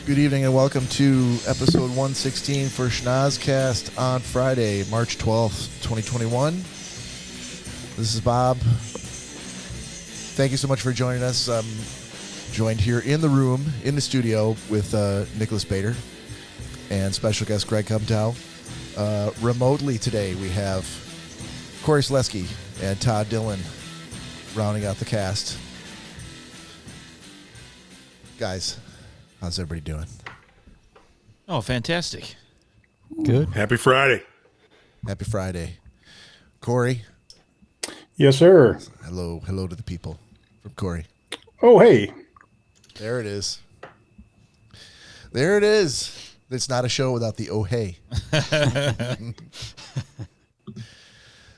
Good evening and welcome to episode 116 for Schnozzcast on Friday, March 12th, 2021. This is Bob. Thank you so much for joining us. I'm joined here in the room, in the studio, with Nicholas Bader and special guest Greg Gumtow. Remotely today we have Cory and Todd Dillon rounding out the cast. Guys, how's everybody doing? Oh, fantastic. Good. Happy Friday. Happy Friday. Cory. Yes, sir. Hello to the people from Cory. Oh, hey. There it is. There it is. It's not a show without the oh, hey.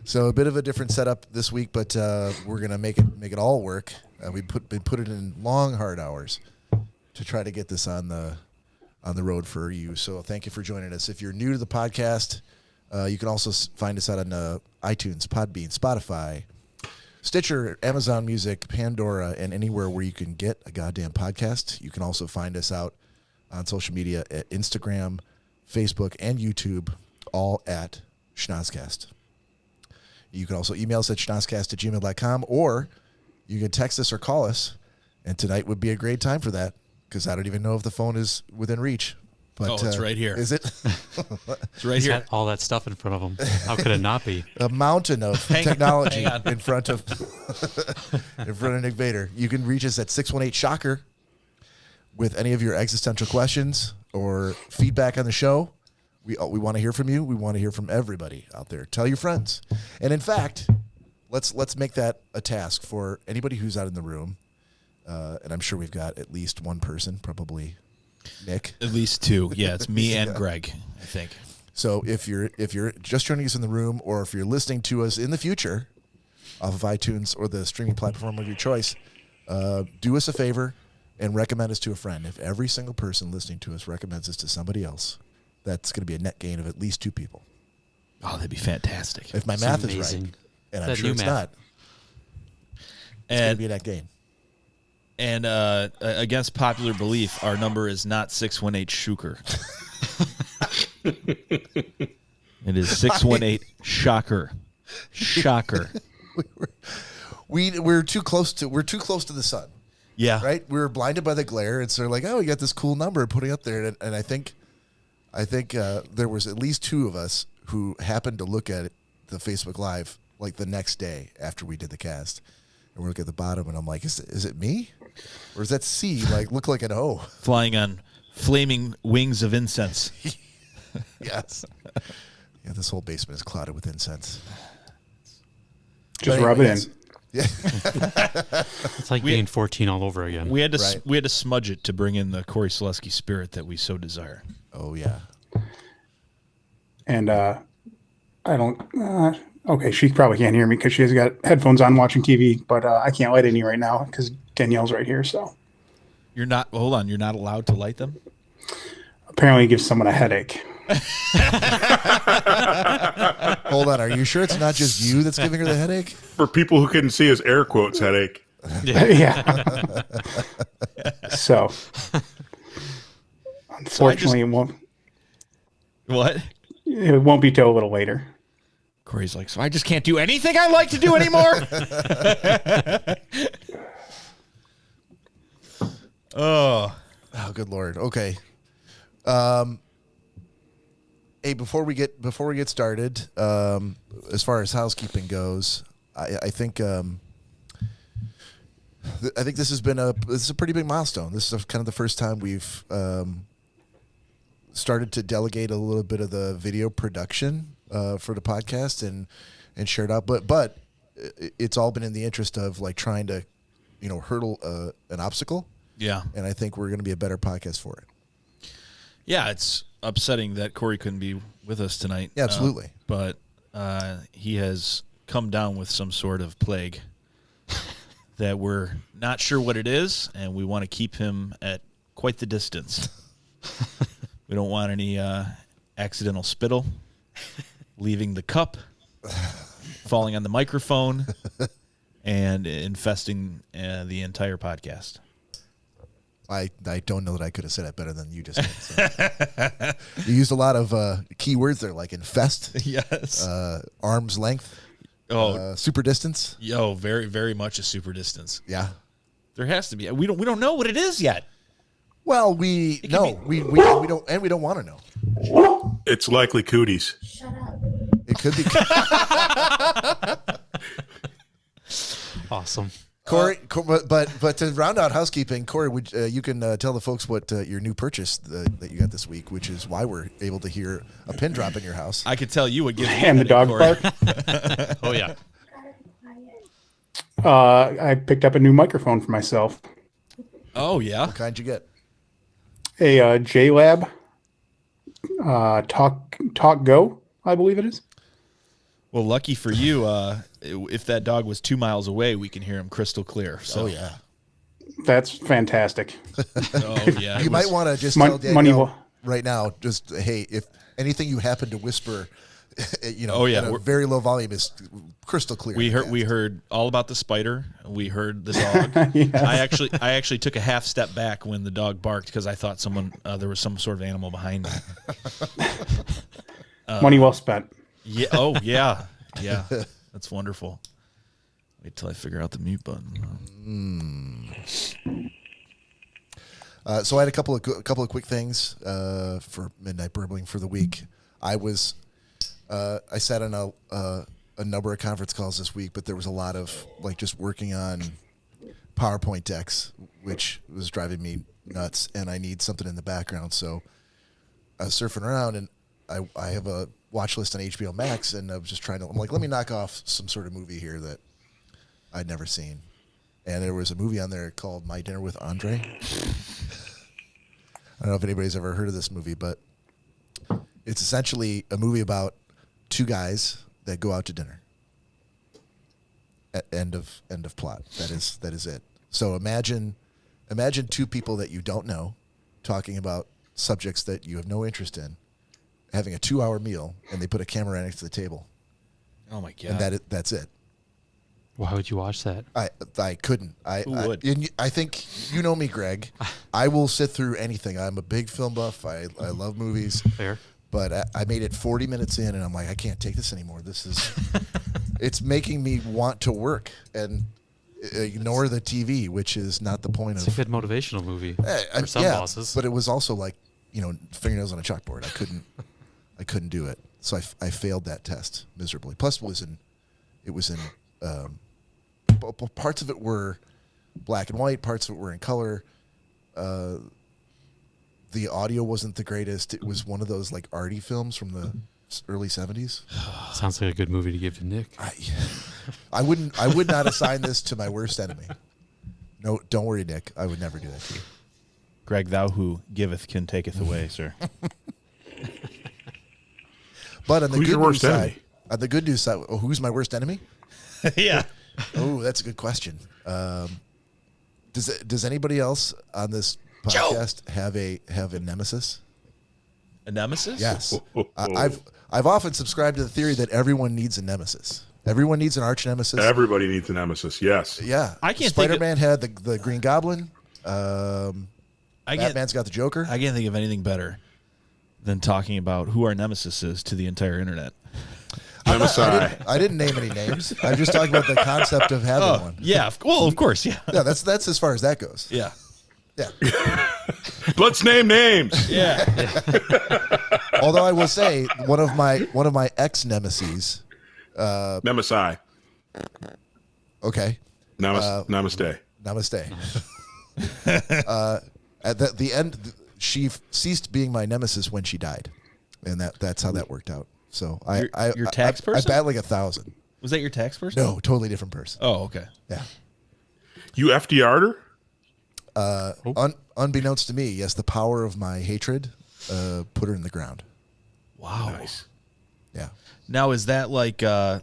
So a bit of a different setup this week, but we're going to make it all work. We put it in long, hard hours to try to get this on the road for you. So thank you for joining us. If you're new to the podcast, you can also find us out on iTunes, Podbean, Spotify, Stitcher, Amazon Music, Pandora, and anywhere where you can get a goddamn podcast. You can also find us out on social media at Instagram, Facebook, and YouTube, all at Schnozzcast. You can also email us at schnozzcast@gmail.com, or you can text us or call us, and tonight would be a great time for that, because I don't even know if the phone is within reach. But, it's right here. Is it? It's right here. All that stuff in front of him. How could it not be? A mountain of technology in front of Nick Bader. You can reach us at 618-SHOCKER with any of your existential questions or feedback on the show. We want to hear from you. We want to hear from everybody out there. Tell your friends. And in fact, let's make that a task for anybody who's out in the room. And I'm sure we've got at least one person, probably Nick. At least two. Yeah, it's me and Greg, I think. So if you're just joining us in the room, or if you're listening to us in the future off of iTunes or the streaming platform of your choice, do us a favor and recommend us to a friend. If every single person listening to us recommends us to somebody else, that's going to be a net gain of at least two people. Oh, that'd be fantastic. If my math is right, and I'm sure it's not, it's going to be a net gain. And against popular belief, our number is not 618-SHOOKER. It is 618-SHOCKER. Shocker. We're too close to the sun. Yeah. Right? We were blinded by the glare, and so we're like, oh, we got this cool number putting up there, and I think there was at least two of us who happened to look at the Facebook Live like the next day after we did the cast, and we look at the bottom, and I'm like, is it me, or does that C look like an O? Flying on flaming wings of incense. Yes. Yeah, this whole basement is clouded with incense. Just rub it in. Yeah. It's like being 14 all over again. We had to smudge it to bring in the Cory spirit that we so desire. Oh yeah. And I don't. Okay, she probably can't hear me because she's got headphones on watching TV. But I can't light any right now because Danielle's right here. So You're not. Hold on. You're not allowed to light them. apparently, it gives someone a headache. Hold on. Are you sure it's not just you that's giving her the headache? For people who couldn't see his air quotes headache. Yeah. So unfortunately, it won't. What? It won't be till a little later. Cory's like, so I just can't do anything I like to do anymore? Oh, good Lord. Okay. Hey, before we get started, as far as housekeeping goes, I think this is a pretty big milestone. This is kind of the first time we've started to delegate a little bit of the video production for the podcast and share it out. But it's all been in the interest of trying to, hurdle an obstacle. yeah. And I think we're going to be a better podcast for it. Yeah, it's upsetting that Cory couldn't be with us tonight. Yeah, absolutely. But he has come down with some sort of plague that we're not sure what it is, and we want to keep him at quite the distance. We don't want any accidental spittle leaving the cup, falling on the microphone, and infesting the entire podcast. I don't know that I could have said it better than you just did. So. You used a lot of key words there, like infest, Yes. arm's length, super distance. Yo, very, very much a super distance. Yeah. There has to be. We don't know what it is yet. Well, we don't want to know. It's likely cooties. It could be. Awesome. Corey, but to round out housekeeping, Corey, would you can tell the folks what your new purchase that you got this week, which is why we're able to hear a pin drop in your house. I could tell you what gives me And the dog Corey. bark. Oh yeah. I picked up a new microphone for myself. Oh yeah. What kind you get? A JLab Talk Go, I believe it is. Well, lucky for you, if that dog was 2 miles away, we can hear him crystal clear. So. Oh yeah. That's fantastic. Oh yeah. You might want to just Mon- tell Danielle money- right now, just hey, if anything you happen to whisper, Oh, yeah, at a we're- very low volume is crystal clear. We heard all about the spider. We heard the dog. Yes. I actually took a half step back when the dog barked because I thought there was some sort of animal behind me. Money well spent. Yeah. Oh yeah. Yeah. That's wonderful. Wait till I figure out the mute button. So I had a couple of quick things for Midnight Burbling for the week. I sat on a number of conference calls this week, but there was a lot of like just working on PowerPoint decks, which was driving me nuts, and I need something in the background. So I was surfing around, and I have a watch list on HBO Max, and I was just I'm like, let me knock off some sort of movie here that I'd never seen. And there was a movie on there called My Dinner with Andre. I don't know if anybody's ever heard of this movie, but it's essentially a movie about two guys that go out to dinner. End of plot. That is it. So imagine two people that you don't know talking about subjects that you have no interest in, having a 2-hour meal, and they put a camera right next to the table, Oh my god. and that's it. Why would you watch that? I couldn't. Who would? I think you know me, Greg. I will sit through anything. I'm a big film buff. I love movies. Fair. But I made it 40 minutes in, and I'm like, I can't take this anymore. This is, it's making me want to work and ignore the TV, which is not the point It's of. a good motivational movie for some yeah, bosses. but it was also like, fingernails on a chalkboard. I couldn't do it. So I failed that test miserably. Plus, it was in parts of it were black and white, parts of it were in color. The audio wasn't the greatest. It was one of those like arty films from the early 70s. Sounds like a good movie to give to Nick. I would not assign this to my worst enemy. No, don't worry, Nick. I would never do that to you. Greg, thou who giveth can taketh away, sir. But on the Who's good your worst news enemy? side, who's my worst enemy? Yeah. Oh, that's a good question. Does anybody else on this podcast have a nemesis? A nemesis? Yes. I've often subscribed to the theory that everyone needs a nemesis. Everyone needs an arch-nemesis. Everybody needs a nemesis. Yes. Yeah. I can't think of- Spider-Man had the Green Goblin. Batman's got the Joker. I can't think of anything better than talking about who our nemesis is to the entire internet. Nemesis. I didn't name any names. I'm just talking about the concept of having one. Yeah. Well, of course. Yeah. Yeah, that's as far as that goes. Yeah. Yeah. Let's name names. Yeah. Although I will say one of my ex nemesis. Nemesi. Okay. Namaste. Namaste. At the end, she ceased being my nemesis when she died, and that's how that worked out. So Your tax person? I bat like 1,000. Was that your tax person? No, totally different person. Oh, okay. Yeah. You FDR'd her? Unbeknownst to me, yes, the power of my hatred put her in the ground. Wow. Nice. Yeah. Now, is that like a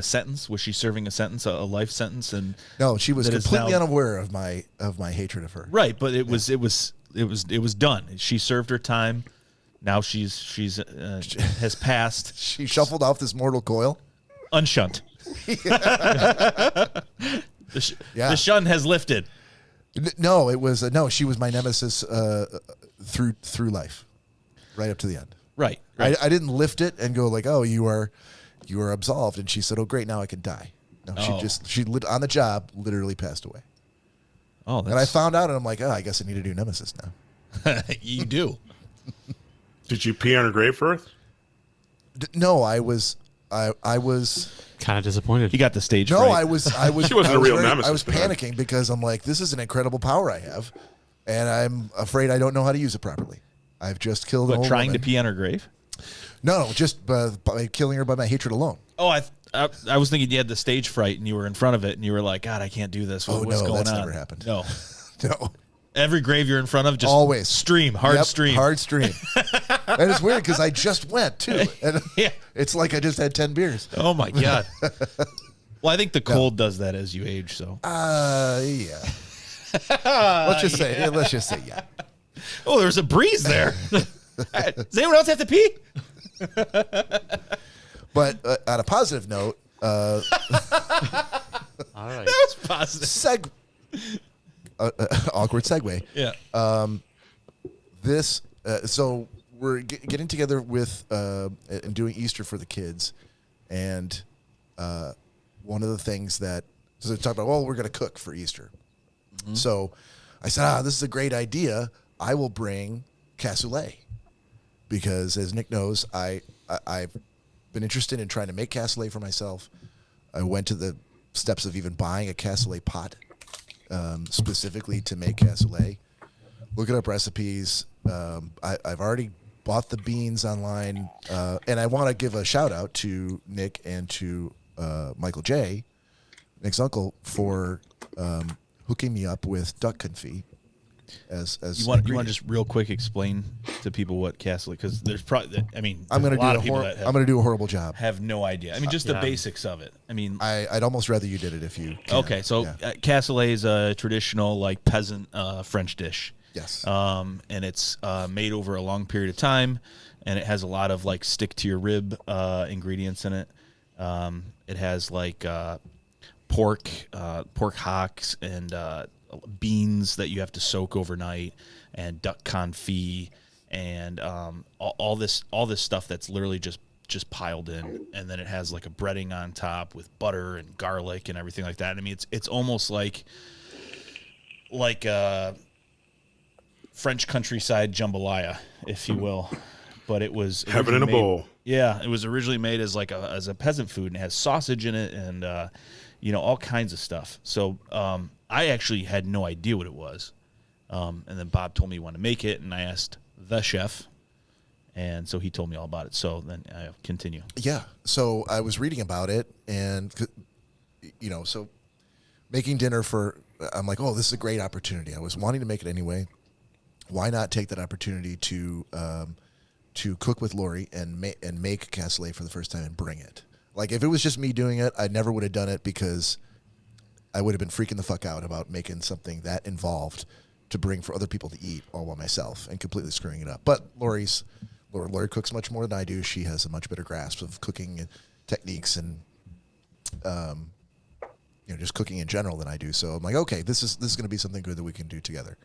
sentence? Was she serving a sentence, a life sentence? And No, she was that is completely now- unaware of my hatred of her. right, but it was done. She served her time. Now she's has passed, She shuffled off this mortal coil. unshunt. Yeah. The shun has lifted. No, it was no. She was my nemesis through life, right up to the end. Right. I didn't lift it and go like, "Oh, you are absolved." And she said, "Oh, great, now I can die." No, she on the job literally passed away. Oh, and I found out, and I'm like, "Oh, I guess I need to do nemesis now." You do. Did you pee on her grave first? No, I was kind of disappointed. He got the stage. no, fright. I was. She wasn't a real nemesis. I was to her. panicking because I'm like, this is an incredible power I have, and I'm afraid I don't know how to use it properly. I've just killed. But trying to pee on her grave. No, just by killing her by my hatred alone. Oh, I was thinking you had the stage fright and you were in front of it and you were like, God, I can't do this. What's going that's on? never happened. No. No. Every grave you're in front of, just always stream, hard stream. Hard stream. And it's weird because I just went too. And Yeah. it's like I just had 10 beers. Oh my God. Well, I think the cold does that as you age, so. Yeah. Let's just say yeah. Oh, there's a breeze there. Does anyone else have to pee? But on a positive note, All right. That was positive. awkward segue. Yeah. This so we're getting together with and doing Easter for the kids, and one of the things that so they talk about, well, we're going to cook for Easter. Mm-hmm. So I said, this is a great idea. I will bring cassoulet because, as Nick knows, I've been interested in trying to make cassoulet for myself. I went to the steps of even buying a cassoulet pot specifically to make cassoulet. Looking up recipes. I've already bought the beans online, and I want to give a shout out to Nick and to Michael J, Nick's uncle, for hooking me up with duck confit. As you want to just real quick explain to people what cassoulet, because there's probably I'm going to do a horrible job. Have no idea. I mean, just the basics of it. I mean, I'd almost rather you did it if you can. Okay, so cassoulet is a traditional like peasant French dish. Yes. And it's made over a long period of time, and it has a lot of like stick to your rib ingredients in it. It has like pork hocks and beans that you have to soak overnight, and duck confit, and all this stuff that's literally just piled in, and then it has like a breading on top with butter and garlic and everything like that. I mean, it's almost like French countryside jambalaya, if you will, but it was heaven in a bowl. Yeah, it was originally made as as a peasant food, and it has sausage in it, and all kinds of stuff. So I actually had no idea what it was, and then Bob told me he wanted to make it, and I asked the chef, and so he told me all about it. So then I continue. Yeah. So I was reading about it, and so making dinner I'm like, oh, this is a great opportunity. I was wanting to make it anyway. Why not take that opportunity to cook with Lori and make cassoulet for the first time and bring it? Like, if it was just me doing it, I never would have done it because I would have been freaking the fuck out about making something that involved to bring for other people to eat all by myself and completely screwing it up. But Lori cooks much more than I do. She has a much better grasp of cooking techniques and just cooking in general than I do. So I'm like, okay, this is going to be something good that we can do together.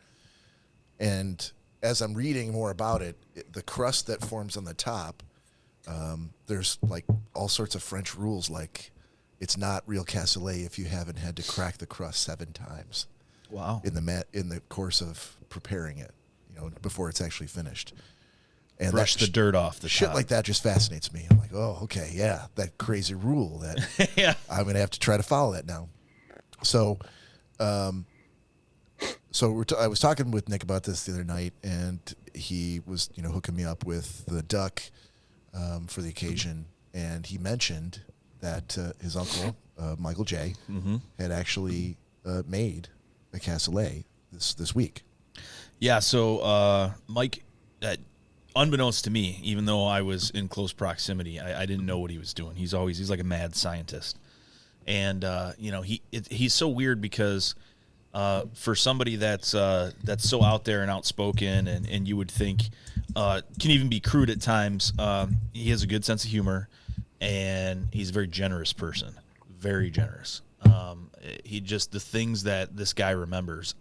And as I'm reading more about it, the crust that forms on the top, there's like all sorts of French rules, like it's not real cassoulet if you haven't had to crack the crust 7 times. Wow! In the course of preparing it, before it's actually finished. And brush the dirt off the shit top. like that just fascinates me. I'm like, oh, okay, yeah, that crazy rule that yeah. I'm gonna have to try to follow that now. So, I was talking with Nick about this the other night, and he was, hooking me up with the duck for the occasion, and he mentioned that his uncle, Michael J, had actually made a cassoulet this week. Yeah, so Mike, unbeknownst to me, even though I was in close proximity, I didn't know what he was doing. He's like a mad scientist, and he's so weird because. For somebody that's so out there and outspoken, and you would think can even be crude at times, he has a good sense of humor, and he's a very generous person, very generous. He just, the things that this guy remembers,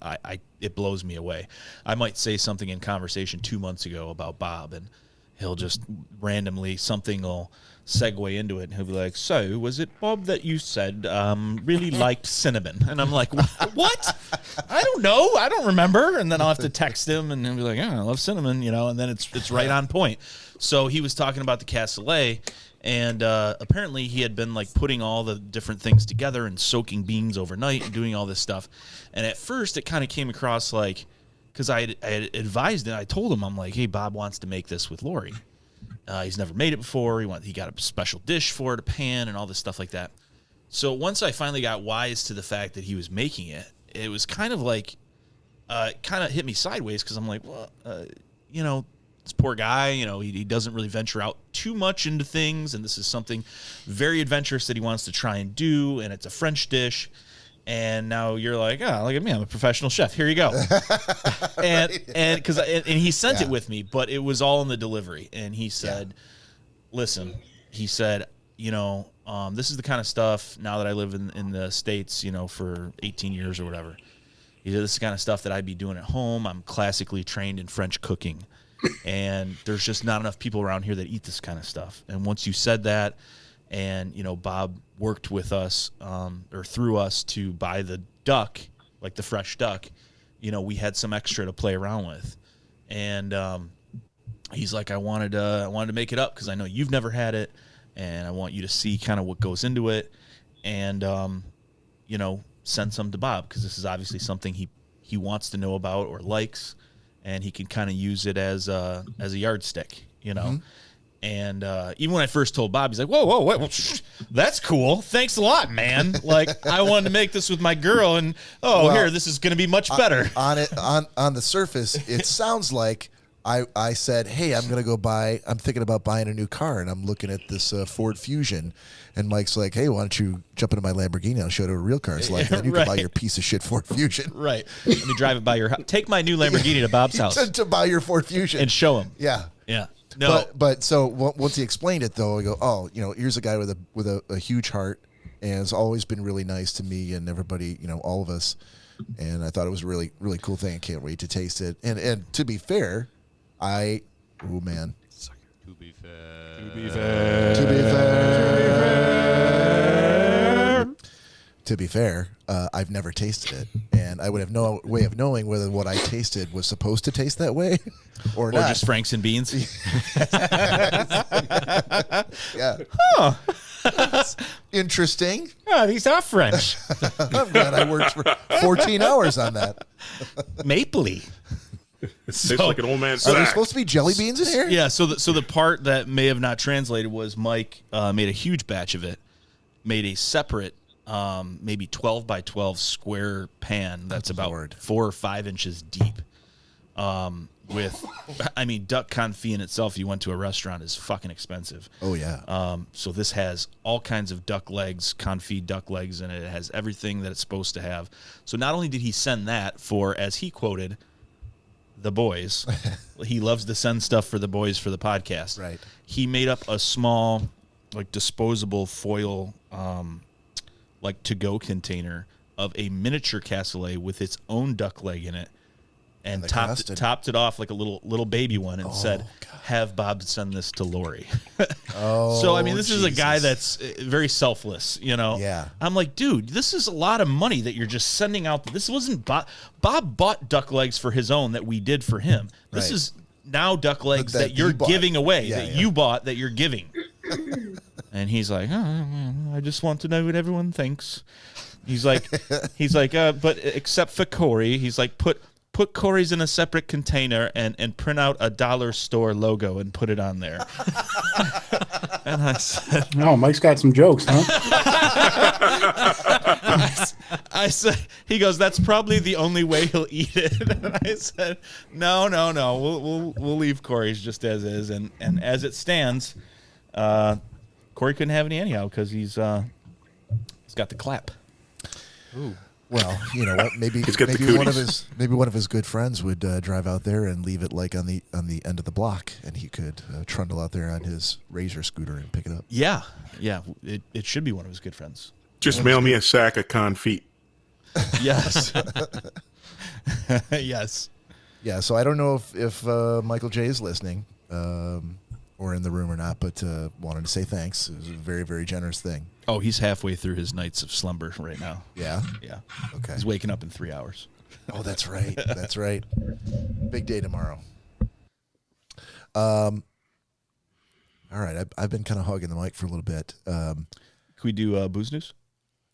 it blows me away. I might say something in conversation 2 months ago about Bob, and he'll just randomly, something will segue into it, and he'll be like, so was it Bob that you said really liked cinnamon? And I'm like, what? I don't know, I don't remember. And then I'll have to text him, and he'll be like, I love cinnamon, and then it's right on point. So he was talking about the cassoulet, and apparently he had been like putting all the different things together and soaking beans overnight and doing all this stuff. And at first it kind of came across like, because I had advised it, I told him, I'm like, hey, Bob wants to make this with Lori. He's never made it before. He got a special dish for it, a pan, and all this stuff like that. So once I finally got wise to the fact that he was making it, it was kind of like, kind of hit me sideways, because I'm like, well, this poor guy, he doesn't really venture out too much into things, and this is something very adventurous that he wants to try and do, and it's a French dish. And now you're like, oh, look at me, I'm a professional chef. Here you go. and he sent it with me, but it was all in the delivery. And he said, listen, he said, this is the kind of stuff, now that I live in the States, for 18 years or whatever. He said, this is the kind of stuff that I'd be doing at home. I'm classically trained in French cooking. And there's just not enough people around here that eat this kind of stuff. And once you said that, and, Bob worked with us, or through us, to buy the duck, like the fresh duck, we had some extra to play around with. And he's like, I wanted to make it up because I know you've never had it, and I want you to see kind of what goes into it. And, send some to Bob, because this is obviously something he wants to know about or likes, and he can kind of use it as a yardstick, Mm-hmm. And even when I first told Bob, he's like, whoa, that's cool. Thanks a lot, man. Like, I wanted to make this with my girl, and here, this is going to be much better. On the surface, it sounds like I said, hey, I'm thinking about buying a new car, and I'm looking at this Ford Fusion. And Mike's like, hey, why don't you jump into my Lamborghini? I'll show you what a real car is like. And then you can buy your piece of shit Ford Fusion. Right. Let me drive it by your house. Take my new Lamborghini to Bob's house. to buy your Ford Fusion. And show him. Yeah. Yeah. No. But so once he explained it, though, I go, here's a guy with a huge heart, and has always been really nice to me and everybody, all of us. And I thought it was a really, really cool thing. I can't wait to taste it. And to be fair, To be fair, I've never tasted it, and I would have no way of knowing whether what I tasted was supposed to taste that way or not. Or just Franks and beans. Yeah. Huh. That's interesting. Oh, these are French. I'm glad I worked for 14 hours on that. Mapley. It tastes like an old man's Are there sack. supposed to be jelly beans in here? Yeah, so the part that may have not translated was Mike made a huge batch of it, made a separate maybe 12 by 12 square pan that's about 4 or 5 inches deep. With, duck confit in itself, you went to a restaurant, is fucking expensive. Oh, yeah. So this has all kinds of duck legs, confit duck legs in it. It has everything that it's supposed to have. So not only did he send that for, as he quoted, the boys, he loves to send stuff for the boys for the podcast. Right. He made up a small, disposable foil, to-go container of a miniature cassoulet with its own duck leg in it, and topped it off like a little baby one, and said, God, have Bob send this to Lori. So this is a guy that's very selfless, Yeah. I'm like, dude, this is a lot of money that you're just sending out. This wasn't Bob bought duck legs for his own that we did for him. This is now duck legs that you're giving away, you bought, that you're giving. And he's like, I just want to know what everyone thinks. He's like, but except for Cory, he's like, put Cory's in a separate container and print out a dollar store logo and put it on there. And I said, no, Mike's got some jokes, huh? I said, he goes, that's probably the only way he'll eat it. And I said, no, we'll leave Cory's just as is. And as it stands, Cory couldn't have any anyhow because he's got the clap. Ooh. Well, you know what? Maybe one of his good friends would drive out there and leave it on the end of the block, and he could trundle out there on his Razor scooter and pick it up. Yeah. It should be one of his good friends. Just mail me a sack of confit. Yes. Yes. Yeah, so I don't know if Michael J is listening or in the room or not, but wanted to say thanks. It was a very, very generous thing. Oh, he's halfway through his nights of slumber right now. Yeah? Yeah. Okay. He's waking up in 3 hours. Oh, that's right. That's right. Big day tomorrow. All right, I've been kind of hogging the mic for a little bit. Can we do booze news?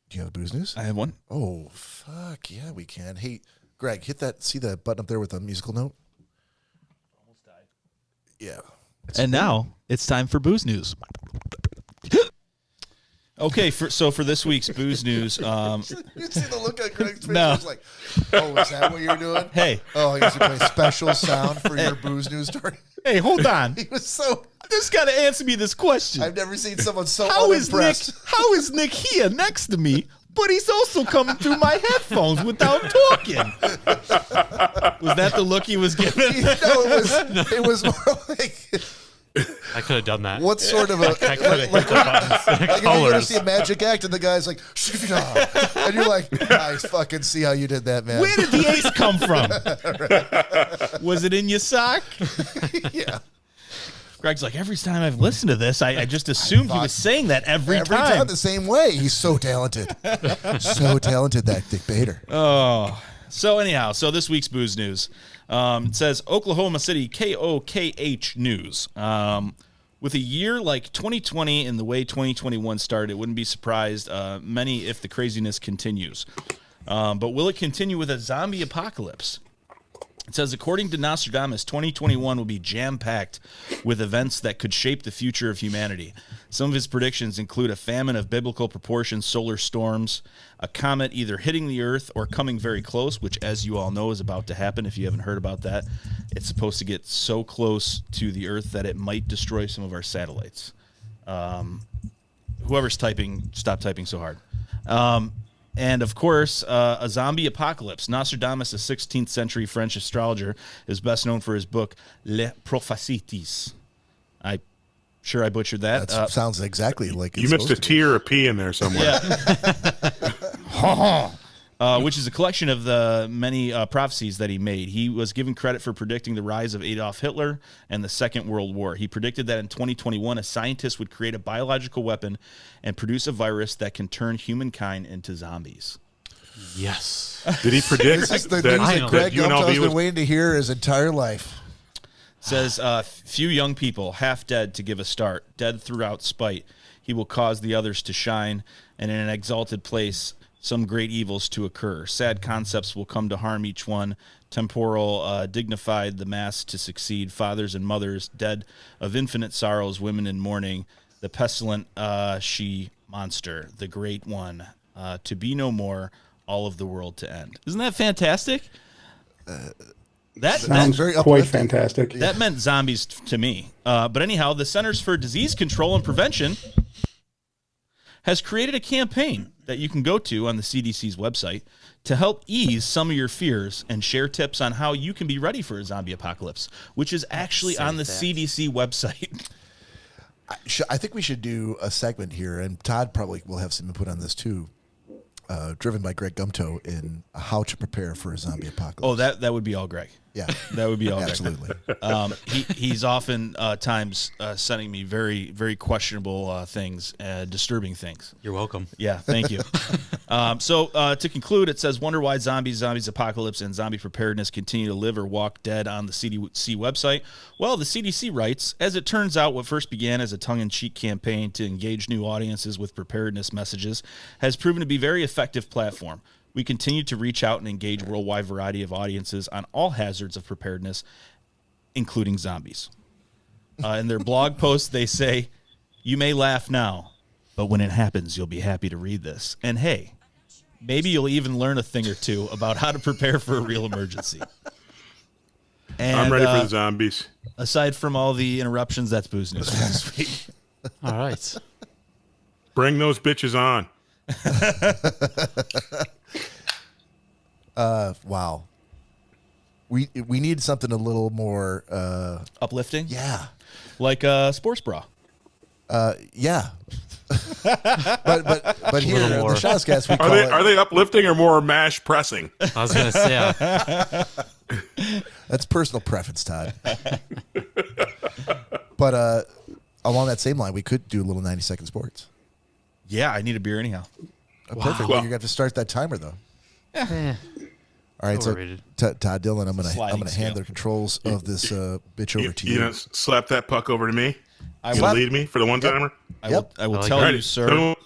Do you have booze news? I have one. Oh, fuck. Yeah, we can. Hey, Greg, hit that. See the button up there with the musical note? Almost died. Yeah. And now it's time for booze news. Okay, so for this week's booze news, You see the look on Greg's face? No. He's like, oh, is that what you're doing? hey, Oh, I guess you play special sound for your booze news story. hey, hold on. He was so. Just got to answer me this question. I've never seen someone so How is Nick? unimpressed. How is Nick here next to me? But he's also coming through my headphones without talking. Was that the look he was giving? No, it was more like. I could have done that. What sort of a I could have hit the buttons. like if you're gonna Colors. see a magic act and the guy's like, and you're like, I fucking see how you did that, man. Where did the ace come from? Was it in your sock? Yeah, Greg's like, every time I've listened to this, I just assumed he was saying that every time. the same way. He's so talented, so talented, that Dick Bader. Oh, so anyhow, so this week's booze news. It says Oklahoma City KOKH News. With a year like 2020 and the way 2021 started, it wouldn't be surprised many if the craziness continues. But will it continue with a zombie apocalypse? It says, according to Nostradamus, 2021 will be jam-packed with events that could shape the future of humanity. Some of his predictions include a famine of biblical proportions, solar storms, a comet either hitting the Earth or coming very close, which, as you all know, is about to happen if you haven't heard about that. It's supposed to get so close to the Earth that it might destroy some of our satellites. Whoever's typing, stop typing so hard. And, of course, a zombie apocalypse. Nostradamus, a 16th century French astrologer, is best known for his book, Les Prophéties. I'm sure I butchered that. That sounds exactly like it's You missed a supposed to T or a P in there somewhere. Which is a collection of the many prophecies that he made. He was given credit for predicting the rise of Adolf Hitler and the Second World War. He predicted that in 2021, a scientist would create a biological weapon and produce a virus that can turn humankind into zombies. Yes. Did he predict This is the that, news that Greg UNLV Gumtow has was been waiting to hear his entire life. Says, few young people, half dead to give a start, dead throughout spite. He will cause the others to shine, and in an exalted place, some great evils to occur. Sad concepts will come to harm each one. Temporal, dignified, the mass to succeed. Fathers and mothers, dead of infinite sorrows, women in mourning. The pestilent she monster, the great one, to be no more, all of the world to end. Isn't that fantastic? Sounds very quite uplifting. fantastic. That meant zombies to me. But anyhow, the Centers for Disease Control and Prevention has created a campaign that you can go to on the CDC's website to help ease some of your fears and share tips on how you can be ready for a zombie apocalypse, which is actually on the CDC website. I think we should do a segment here, and Todd probably will have some input on this too, driven by Greg Gumtow in how to prepare for a zombie apocalypse. Oh, that would be all Greg. Yeah, That would be all Greg. absolutely. He's often times sending me very, very questionable things, disturbing things. You're welcome. Yeah, thank you. So to conclude, it says, wonder why zombies, apocalypse, and zombie preparedness continue to live or walk dead on the CDC website. Well, the CDC writes, as it turns out, what first began as a tongue-in-cheek campaign to engage new audiences with preparedness messages has proven to be a very effective platform. We continue to reach out and engage a worldwide variety of audiences on all hazards of preparedness, including zombies. In their blog post, they say, you may laugh now, but when it happens, you'll be happy to read this. And hey, maybe you'll even learn a thing or two about how to prepare for a real emergency. And, I'm ready for the zombies. aside from all the interruptions, that's booze news for this week. All right. Bring those bitches on. Wow. We need something a little more. Uplifting? Yeah. Like a sports bra. Yeah. but here in the more. Schnozzcast we call Are they uplifting or more mash pressing? I was gonna say, that's personal preference, Todd. But along that same line, we could do a little 90-second sports. Yeah, I need a beer anyhow. Perfect. Well, you're gonna have to start that timer though. eh, All right, Overrated. so Todd Dillon, I'm Sliding gonna scale. hand the controls of this bitch over to you. You know, slap that puck over to me. I You will. lead me for the one timer. Yep. I will I like tell that. you, sir. Tell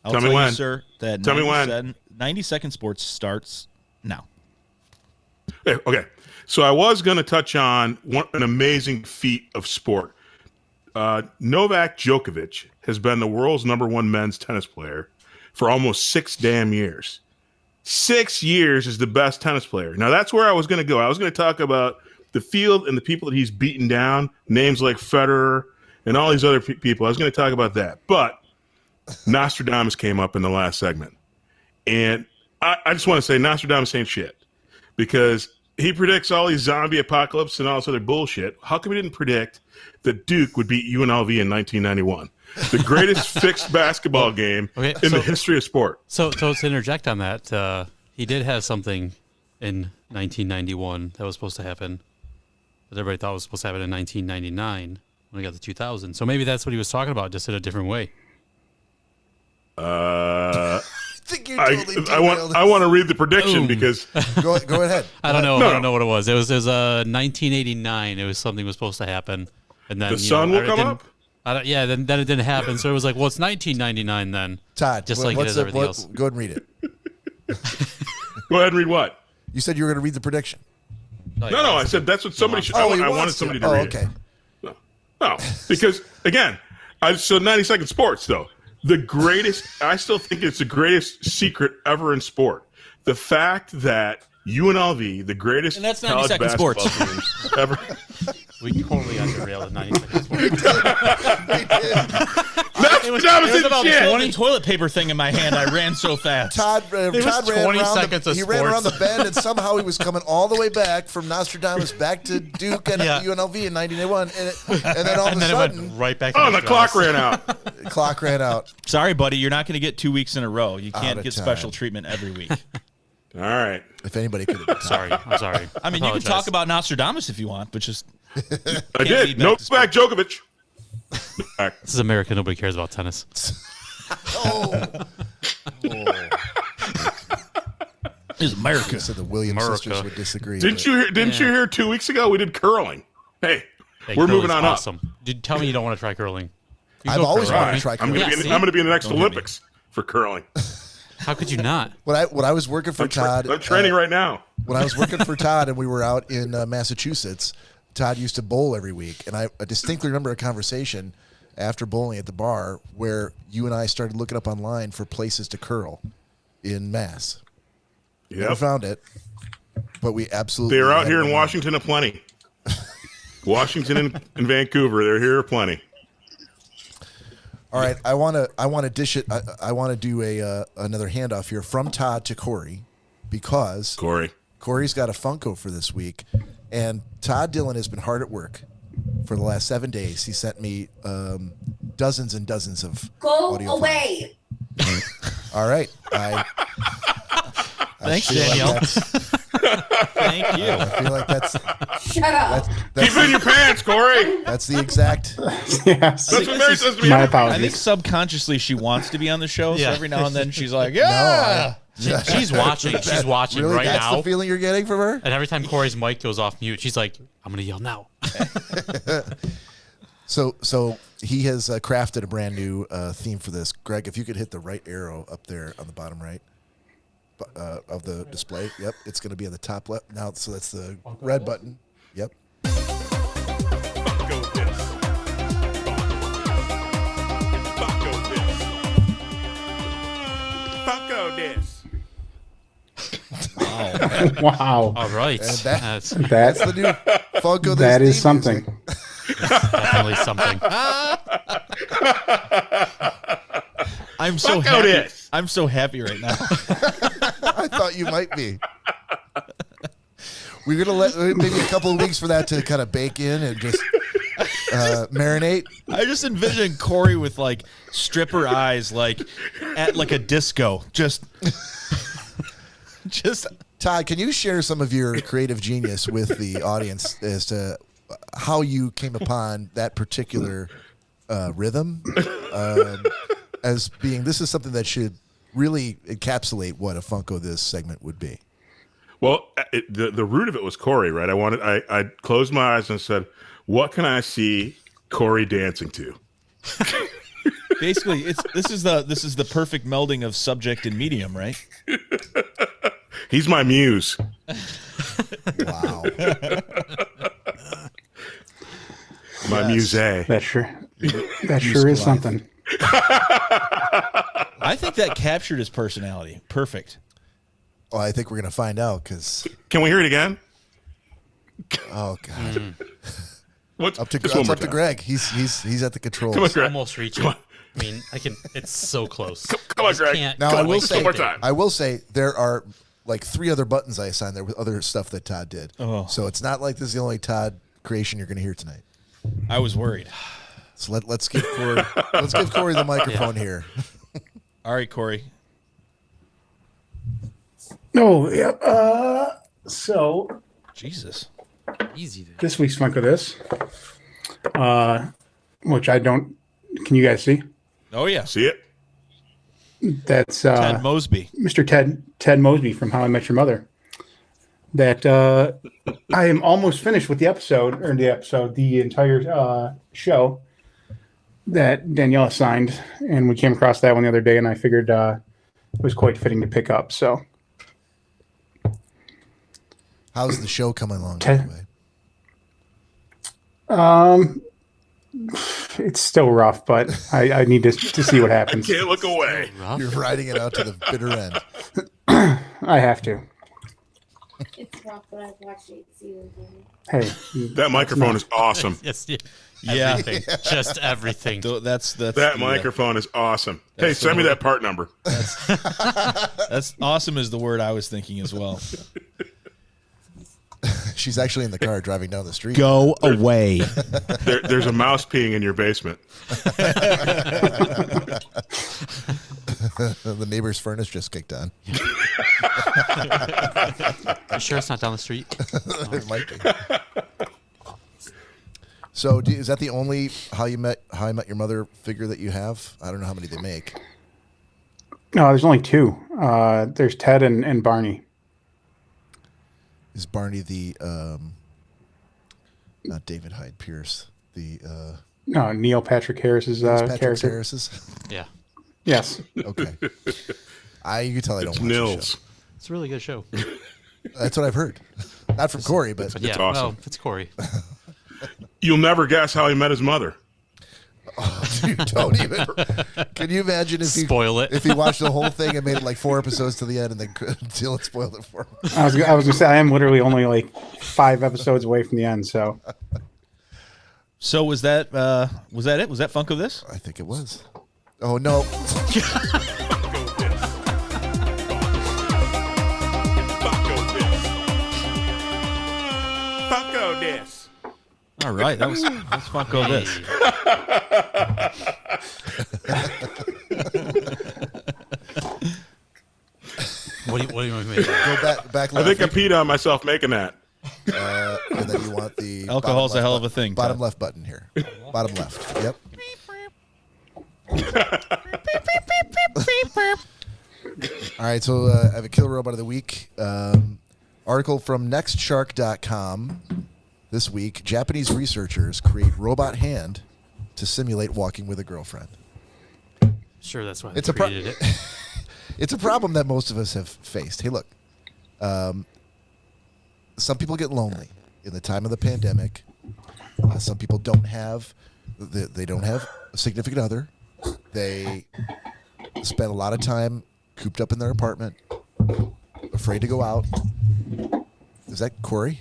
I'll me tell when. you, sir, that Tell me when. 90-second sports starts now. Okay, so I was going to touch on an amazing feat of sport. Novak Djokovic has been the world's #1 men's tennis player for almost 6 damn years. 6 years is the best tennis player. Now, that's where I was going to go. I was going to talk about the field and the people that he's beaten down, names like Federer and all these other people. I was going to talk about that. But Nostradamus came up in the last segment. And I just want to say Nostradamus ain't shit, because he predicts all these zombie apocalypse and all this other bullshit. How come he didn't predict that Duke would beat UNLV in 1991? The greatest fixed basketball game in the history of sport. So to interject on that, he did have something in 1991 that was supposed to happen that everybody thought was supposed to happen in 1999 when he got the 2000. So maybe that's what he was talking about, just in a different way. I think you're totally I want to read the prediction because go ahead. I don't know. No. I don't know what it was. It was 1989. It was something was supposed to happen, and then the sun will come up. Then it didn't happen. So it was like, well, it's 1999 then. Todd, just like it is everything else. Go ahead and read it. Go ahead and read what? You said you were going to read the prediction. No, I said that's what somebody should. I wanted somebody to read okay. it. No, because again, so 90-second sports though. The greatest, I still think it's the greatest secret ever in sport. The fact that UNLV, the greatest And that's college 90-second basketball sports. team ever. We totally underrailed at 90 seconds. It was about the 20 toilet paper thing in my hand. I ran so fast. Todd was ran 20 around seconds of he ran around the sports. bend, and somehow he was coming all the way back from Nostradamus back to Duke and Yeah. UNLV in 1981, and then all of a And then it sudden, went right back. Oh, to the clock ran out. the clock ran out. Sorry, buddy. You're not going to get 2 weeks in a row. You Out can't of get time. special treatment every week. All right. If anybody could have Sorry, I'm sorry. I mean, you can Apologize. talk about Nostradamus if you want, but just I did. lead back to Novak Djokovic. This is America. Nobody cares about tennis. is America. said the Williams America. sisters would disagree. Didn't you hear 2 weeks ago we did curling? Hey, Hey, we're curling's moving on awesome. Dude, tell me you don't want to try curling. You I've go always curling. wanted to try I'm curling. gonna Yeah, be see? I'm gonna be in the next Don't hit me. Olympics for curling. How could you not? When I was working for Todd, I'm training right now. when I was working for Todd and we were out in Massachusetts, Todd used to bowl every week. And I distinctly remember a conversation after bowling at the bar where you and I started looking up online for places to curl in Mass. Never Yep. found it, but we absolutely. They're out had here it in on. Washington aplenty. Washington and Vancouver, they're here aplenty. All right, I want to dish it. I want to do another handoff here from Todd to Cory, because Cory. Cory's got a Funko for this week, and Todd Dillon has been hard at work for the last 7 days. He sent me dozens and dozens of Go audio away. files. All right, Thanks, feel like Danielle. that's- Thank you. I feel like that's Shut up. Keep it in your pants, Corey. that's the exact. Yes. That's what Mary says to me. My I think apologies. subconsciously she wants to be on the show, so Yeah. every now and then she's like, No, yeah. She's watching. She's watching really, right that's now. the feeling you're getting from her. And every time Corey's mic goes off mute, she's like, "I'm gonna yell now." So he has crafted a brand new theme for this. Greg, if you could hit the right arrow up there on the bottom right of the display. Yep, it's going to be on the top left now. So that's the red button. Yep. Funko This. Funko This. Wow. All right, And that- that's That's the new Funko. That This is theme something. music. definitely something. I'm so Funko happy. this. I'm so happy right now. I thought you might be. We're gonna let maybe a couple of weeks for that to kind of bake in and just marinate. I just envision Cory with like stripper eyes, like at like a disco. Just. Todd, can you share some of your creative genius with the audience as to how you came upon that particular rhythm as being this is something that should really encapsulate what a Funko This segment would be? Well, the root of it was Cory, right? I closed my eyes and said, "What can I see Cory dancing to?" Basically, this is the perfect melding of subject and medium, right? He's my muse. Wow. My muse. That sure is something. I think that captured his personality. Perfect. Well, I think we're gonna find out because. Can we hear it again? Oh God. What's Up to just one more up to time. Greg. He's at the controls. Come on, Greg. Almost reaching. I mean, I can. It's so close. Come on, Greg. Now, I will Just one more time. I will say there are like 3 other buttons I assigned there with other stuff that Todd did. Oh. So it's not like this is the only Todd creation you're going to hear tonight. I was worried. So let's give Cory the microphone here. All right, Cory. Oh, yep. So Jesus. Easy. Then. this week's Funko This, which I don't. Can you guys see? Oh yeah. See it? That's Ted Mosby. Mr. Ted Mosby from How I Met Your Mother. That I am almost finished with the entire show that Danielle assigned, and we came across that one the other day, and I figured it was quite fitting to pick up. So, How's the show coming along? Ted- By the way? it's still rough, but I need to see what happens. Can't look away. You're riding it out to the bitter end. I have to. It's rough, but I've watched 8 seasons of it. Hey, That microphone is awesome. Yes. Yeah. Everything. Just everything. That's That microphone is awesome. Hey, send me that part number. That's awesome is the word I was thinking as well. She's actually in the car driving down the street. Go away. There's a mouse peeing in your basement. The neighbor's furnace just kicked on. You sure it's not down the street? It might be. So, is that the only How I Met Your Mother figure that you have? I don't know how many they make. no, there's only 2. There's Ted and Barney. Is Barney the not David Hyde Pierce, the No, Neil Patrick Harris's Patrick character. Harris's? Yeah. Yes. Okay. You can tell I don't It's watch the Nils. show. It's a really good show. That's what I've heard. Not from Cory, but But yeah, awesome. well, it's Cory. You'll never guess how he met his mother. dude, don't even. Can you imagine if Spoil it. if he watched the whole thing and made it like 4 episodes to the end and then Dylan spoiled it for him? I was gonna say I am literally only like 5 episodes away from the end. So So was that it? Was that Funko This? I think it was. Oh no. Funko This. All right, that's Funko This. What do you want me to make? Go back I left. think I peed on myself making that. And then you want the Alcohol's bottom a hell left of a thing, Bottom Todd. left button here. Bottom left. Yep. All right, so I have a killer robot of the week. Article from nextshark.com this week. Japanese researchers create robot hand to simulate walking with a girlfriend. Sure, that's why It's they a pro- created it. It's a problem that most of us have faced. Hey, look, some people get lonely in the time of the pandemic. Some people don't have they don't have a significant other. They spend a lot of time cooped up in their apartment, afraid to go out. Is that Cory?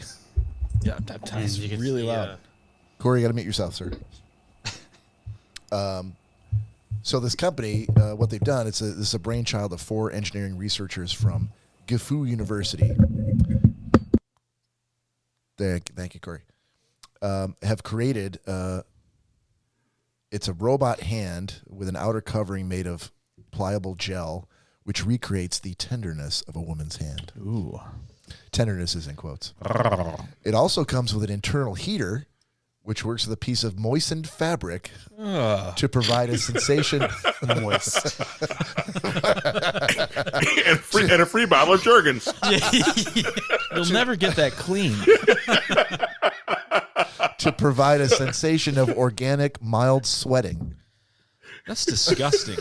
Yeah, it's You can really see, loud. Cory, you got to mute yourself, sir. So this company, what they've done, this is a brainchild of 4 engineering researchers from Gifu University. Thank you, Cory. Have created It's a robot hand with an outer covering made of pliable gel, which recreates the tenderness of a woman's hand. Ooh. Tenderness is in quotes. It also comes with an internal heater, which works with a piece of moistened fabric to provide a sensation moist. and a free bottle of Jergens. You'll never get that clean. To provide a sensation of organic, mild sweating. That's disgusting.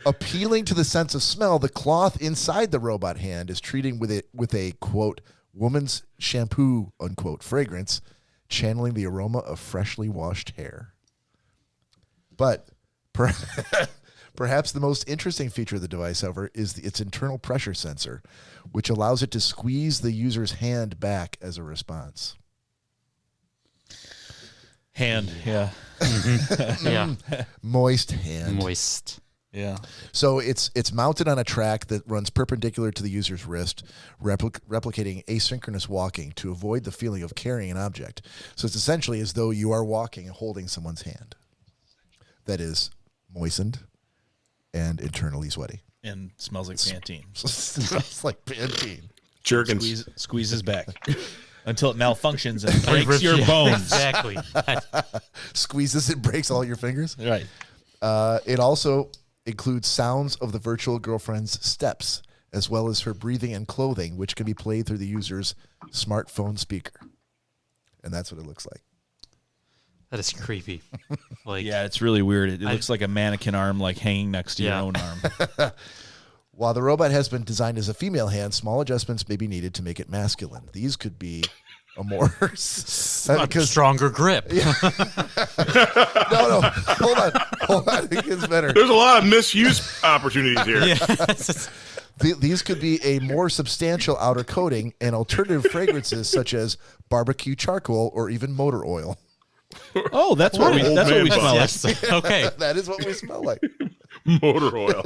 Appealing to the sense of smell, the cloth inside the robot hand is treated with a, quote, woman's shampoo, unquote, fragrance, channeling the aroma of freshly washed hair. But perhaps the most interesting feature of the device, however, is its internal pressure sensor, which allows it to squeeze the user's hand back as a response. Hand, yeah. Yeah. Moist hand. Moist. Yeah. So it's mounted on a track that runs perpendicular to the user's wrist, replicating asynchronous walking to avoid the feeling of carrying an object. So it's essentially as though you are walking and holding someone's hand that is moistened and internally sweaty. And smells like Pantene. Smells like Pantene. Jergens. Squeezes back until it malfunctions and breaks your Yeah, bones. Exactly. Squeezes and breaks all your fingers. Right. It also includes sounds of the virtual girlfriend's steps, as well as her breathing and clothing, which can be played through the user's smartphone speaker. And that's what it looks like. That is creepy. Like, Yeah, it's really weird. It looks like a mannequin arm like hanging next to your own arm. While the robot has been designed as a female hand, small adjustments may be needed to make it masculine. These could be a more stronger grip. No, hold on. It gets better. There's a lot of misuse opportunities here. Yeah. These could be a more substantial outer coating and alternative fragrances such as barbecue charcoal or even motor oil. Oh, that's what we smell like. Yes. Okay. That is what we smell like. Motor oil.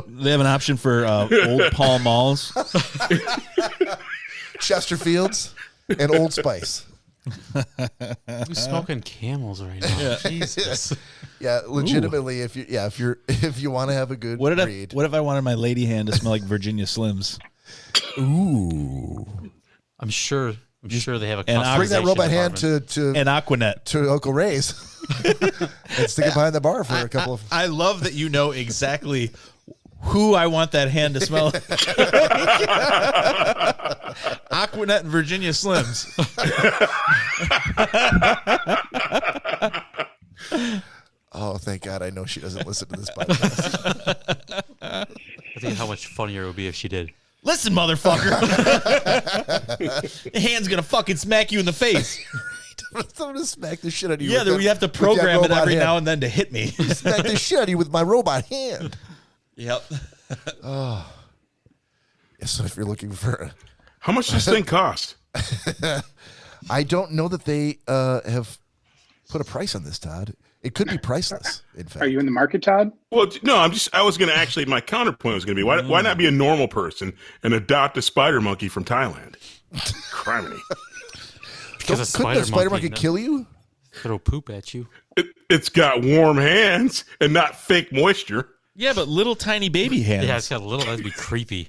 They have an option for old Pall Malls. Chesterfields and Old Spice. Who's smoking Camels right now? Jesus. Yeah, legitimately, if you want to have a good What read. if I wanted my lady hand to smell like Virginia Slims? Ooh. I'm sure they have a And Bring that customization robot hand department. And Aquanet. to Uncle Ray's and stick it behind the bar for a couple of. I love that you know exactly who I want that hand to smell like. Aquanet and Virginia Slims. Oh, thank God! I know she doesn't listen to this podcast. I think how much funnier it would be if she did. Listen, motherfucker. The hand's gonna fucking smack you in the face. I'm gonna smack the shit out of you. Yeah, we have to program it every now and then to hit me. Smack the shit out of you with my robot hand. Yep. So if you're looking for, How much does this thing cost? I don't know that they have put a price on this, Todd. It could be priceless. In fact, Are you in the market, Todd? Well, no, I was going to actually, my counterpoint was going to be, why not be a normal person and adopt a spider monkey from Thailand? Criminy. Because couldn't a spider monkey kill you? Throw poop at you. It's got warm hands and not fake moisture. Yeah, but little tiny baby hands. Yeah, it's got a little. That'd be creepy.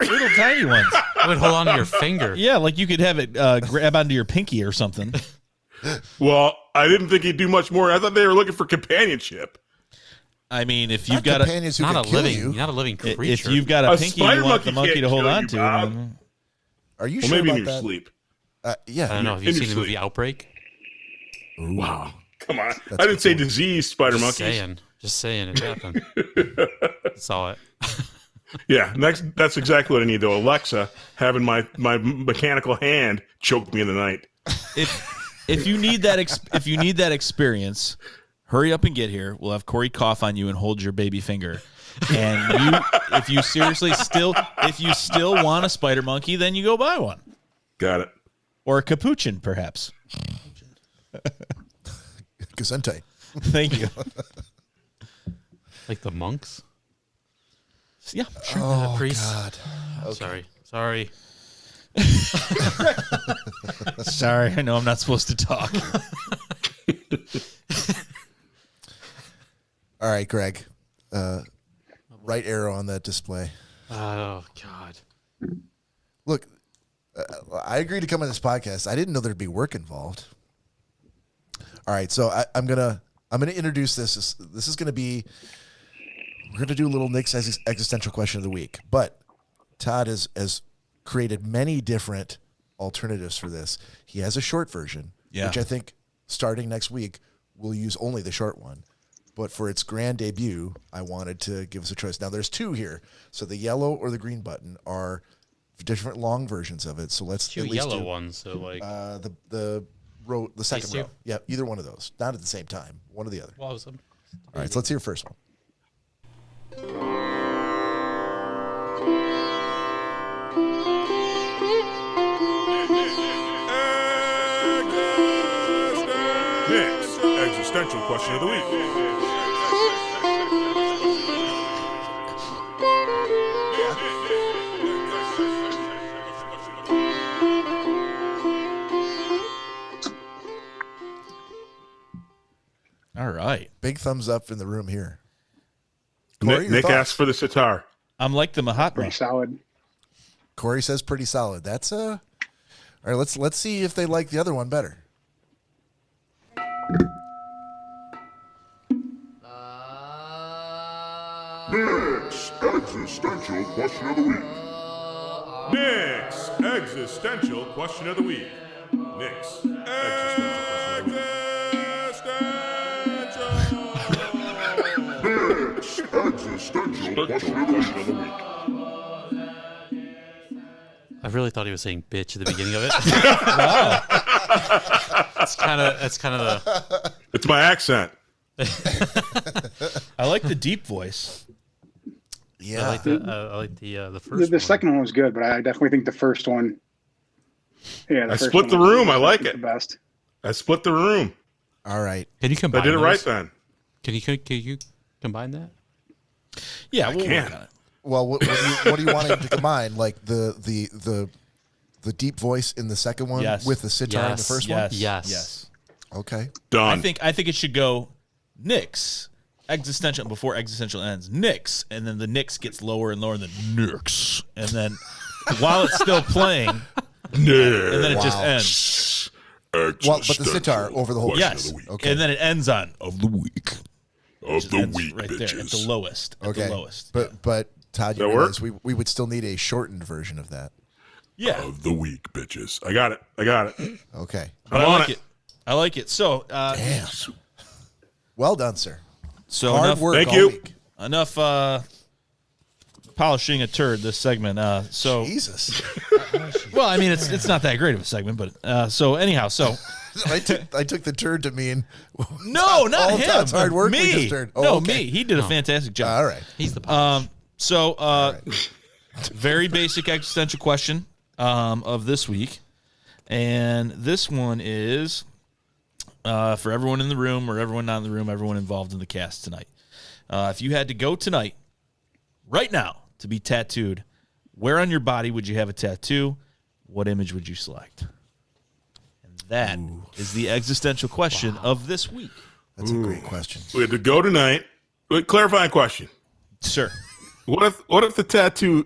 Little tiny ones. It would hold on to your finger. Yeah, like you could have it grab onto your pinky or something. Well, I didn't think he'd do much more. I thought they were looking for companionship. I mean, if Not you've got companions who Not can a kill living, you. not a living creature. if you've got a A pinky you spider want the monkey monkey to can't hold kill on you, to, Bob. then- Are you Well, sure maybe in about your that? sleep. Yeah. I don't know. Have you In seen your the movie sleep. Outbreak? Wow. Come on. That's I didn't say cool. diseased spider monkeys. Just saying it happened. Saw it. Yeah, that's exactly what I need, though. Alexa having my mechanical hand choke me in the night. If you need that experience, hurry up and get here. We'll have Cory cough on you and hold your baby finger. And if you still want a spider monkey, then you go buy one. Got it. Or a capuchin, perhaps. Gesundheit. Thank you. Like the monks? Yeah, sure. Oh, priest? God. Sorry. Sorry, I know I'm not supposed to talk. All right, Greg. Right arrow on that display. Oh God. Look, I agreed to come on this podcast. I didn't know there'd be work involved. All right, so I'm gonna introduce this. This is gonna be. We're gonna do a little Nick's existential question of the week, but Todd has created many different alternatives for this. He has a short version, which I think starting next week we'll use only the short one. But for its grand debut, I wanted to give us a choice. Now there's two here, so the yellow or the green button are different long versions of it. So let's Two at least yellow do, ones. So like. the second two? row. Yeah, either one of those. Not at the same time. One or the other. Well, All right, so let's hear first one. Nick's existential question of the week. All right. Big thumbs up in the room here. Cory, your Nick thoughts? asked for the sitar. I'm like the Mahatma. Pretty solid. Cory says pretty solid. That's all right. Let's see if they like the other one better. Nick's existential question of the week. Nick's existential question of the week. Nick's existential question of the week. Nick's existential question of the week. I really thought he was saying bitch at the beginning of it. That's kind of the. It's my accent. I like the deep voice. Yeah. I like the first. The second one was good, but I definitely think the first one. Yeah, I first split one the was room. I like the it. best. I split the room. All right. Can you I combine? did it right those? then. Can you combine that? Yeah, we'll can. work on it. Well, what do you want to combine? Like the deep voice in the second one Yes. with the sitar in the first one? Yes. Okay. Done. I think it should go Nick's existential before existential ends. Nick's, and then the Nick's gets lower and lower, and then Nick's, and then while it's still playing, and then it just Wow. ends. Well, but the sitar over the whole. Question Yes, of the week. Okay. and then it ends on of the week. Of the Ends week, right bitches. there at the lowest. At Okay. the lowest. But Todd, you That realize we would still need a shortened version of that. Yeah, Of the week, bitches. I got it. Okay. but I'm I on like it. I like it. So, Damn. Well done, sir. so Hard enough, work Thank all you. week. enough polishing a turd this segment. So, Jesus. well, I mean, it's not that great of a segment, but so anyhow, so I took the turd to mean no, not all him. Todd's hard work. Me. We just turned. Oh, no, okay. me. He did a fantastic job. All right. He's the polish. So, very basic existential question of this week, and this one is for everyone in the room or everyone not in the room, everyone involved in the cast tonight. If you had to go tonight, right now, to be tattooed, where on your body would you have a tattoo? What image would you select? And that is the existential question of this week. That's a great question. We had to go tonight. Wait, clarifying question. Sir, What if the tattoo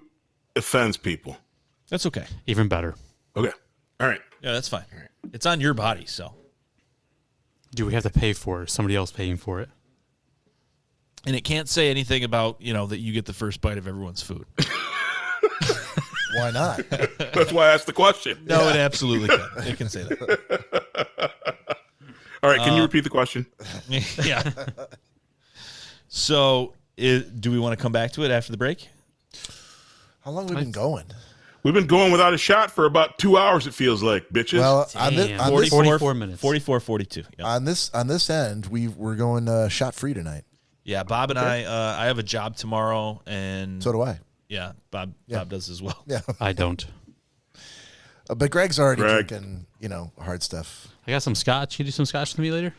offends people? that's okay. Even better. Okay. All right. Yeah, that's fine. It's on your body, so. Do we have to pay for it? Somebody else paying for it? And it can't say anything about, that you get the first bite of everyone's food. Why not? That's why I asked the question. No, it absolutely can. It can say that. All right. Can you repeat the question? Yeah. So, do we want to come back to it after the break? How long have we been going? We've been going without a shot for about 2 hours, it feels like, bitches. Well, Damn. on this 44 minutes. 44, 42. Yeah, on this end, we're going shot free tonight. yeah Bob and I have a job tomorrow, and So do I. yeah, Bob does as well. Yeah, I don't. but Greg's already Greg. drinking, hard stuff. I got some scotch. You do some scotch to me later?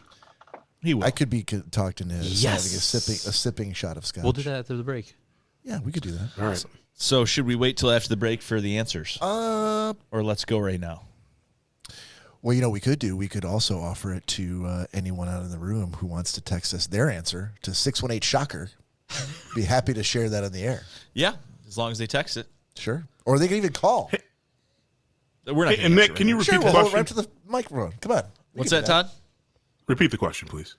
He will. I could be talked into having Yes. a sipping shot of scotch. We'll do that after the break. Yeah, we could do that. All right. So, should we wait till after the break for the answers? Uh, Or let's go right now? Well, we could do. We could also offer it to anyone out in the room who wants to text us their answer to 618-SHOCKER. Be happy to share that on the air. Yeah, as long as they text it. Sure. Or they can even call. We're not. Hey, and Nick, can you repeat Sure, the we'll hold it question? right to the microphone. Come on. We What's can that, do Todd? Repeat the question, please.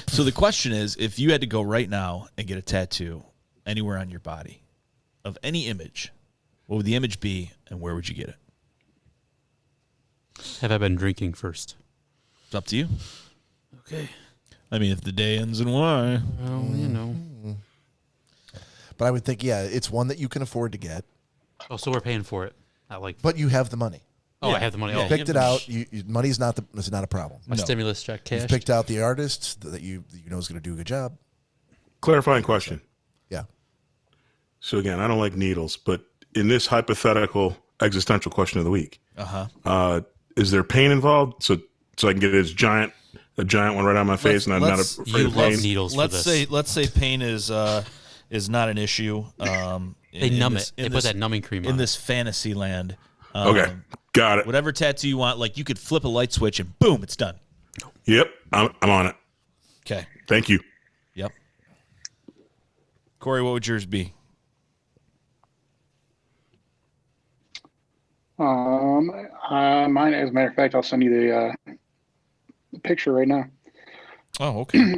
So the question is, if you had to go right now and get a tattoo anywhere on your body of any image, what would the image be and where would you get it? Have I been drinking first? It's up to you. Okay. I mean, if the day ends in Y. Well, But I would think, it's one that you can afford to get, Oh, so we're paying for it. Not like. but you have the money. Oh, Yeah. I have the money. Yeah. Oh, Picked it out. Money's not a problem. my No. stimulus check cash. You've picked out the artist that you know is going to do a good job. Clarifying question. Yeah. So again, I don't like needles, but in this hypothetical existential question of the week, is there pain involved? So I can get a giant one right on my face, and I'm not let's- afraid You of love pain. needles for this. Let's say pain is not an issue. They numb it. They put that numbing cream on in it. this fantasy land. Okay, got it. Whatever tattoo you want, like you could flip a light switch and boom, it's done. Yep, I'm on it. Okay. Thank you. Yep. Corey, what would yours be? Mine, as a matter of fact, I'll send you the picture right now. Oh, okay.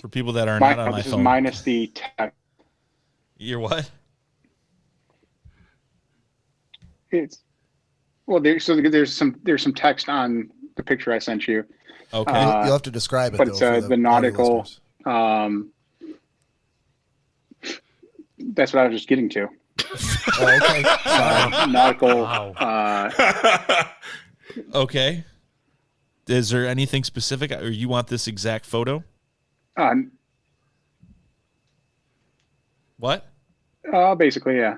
For people that are not on my this is phone. minus the text. You're what? It's there's some text on the picture I sent you. Okay. You'll have to describe it, but though, it's, for the audio nautical. listeners. That's what I was just getting to. Oh, okay. Sorry. Nautical. Wow. Okay. Is there anything specific, or you want this exact photo? What? Basically, yeah.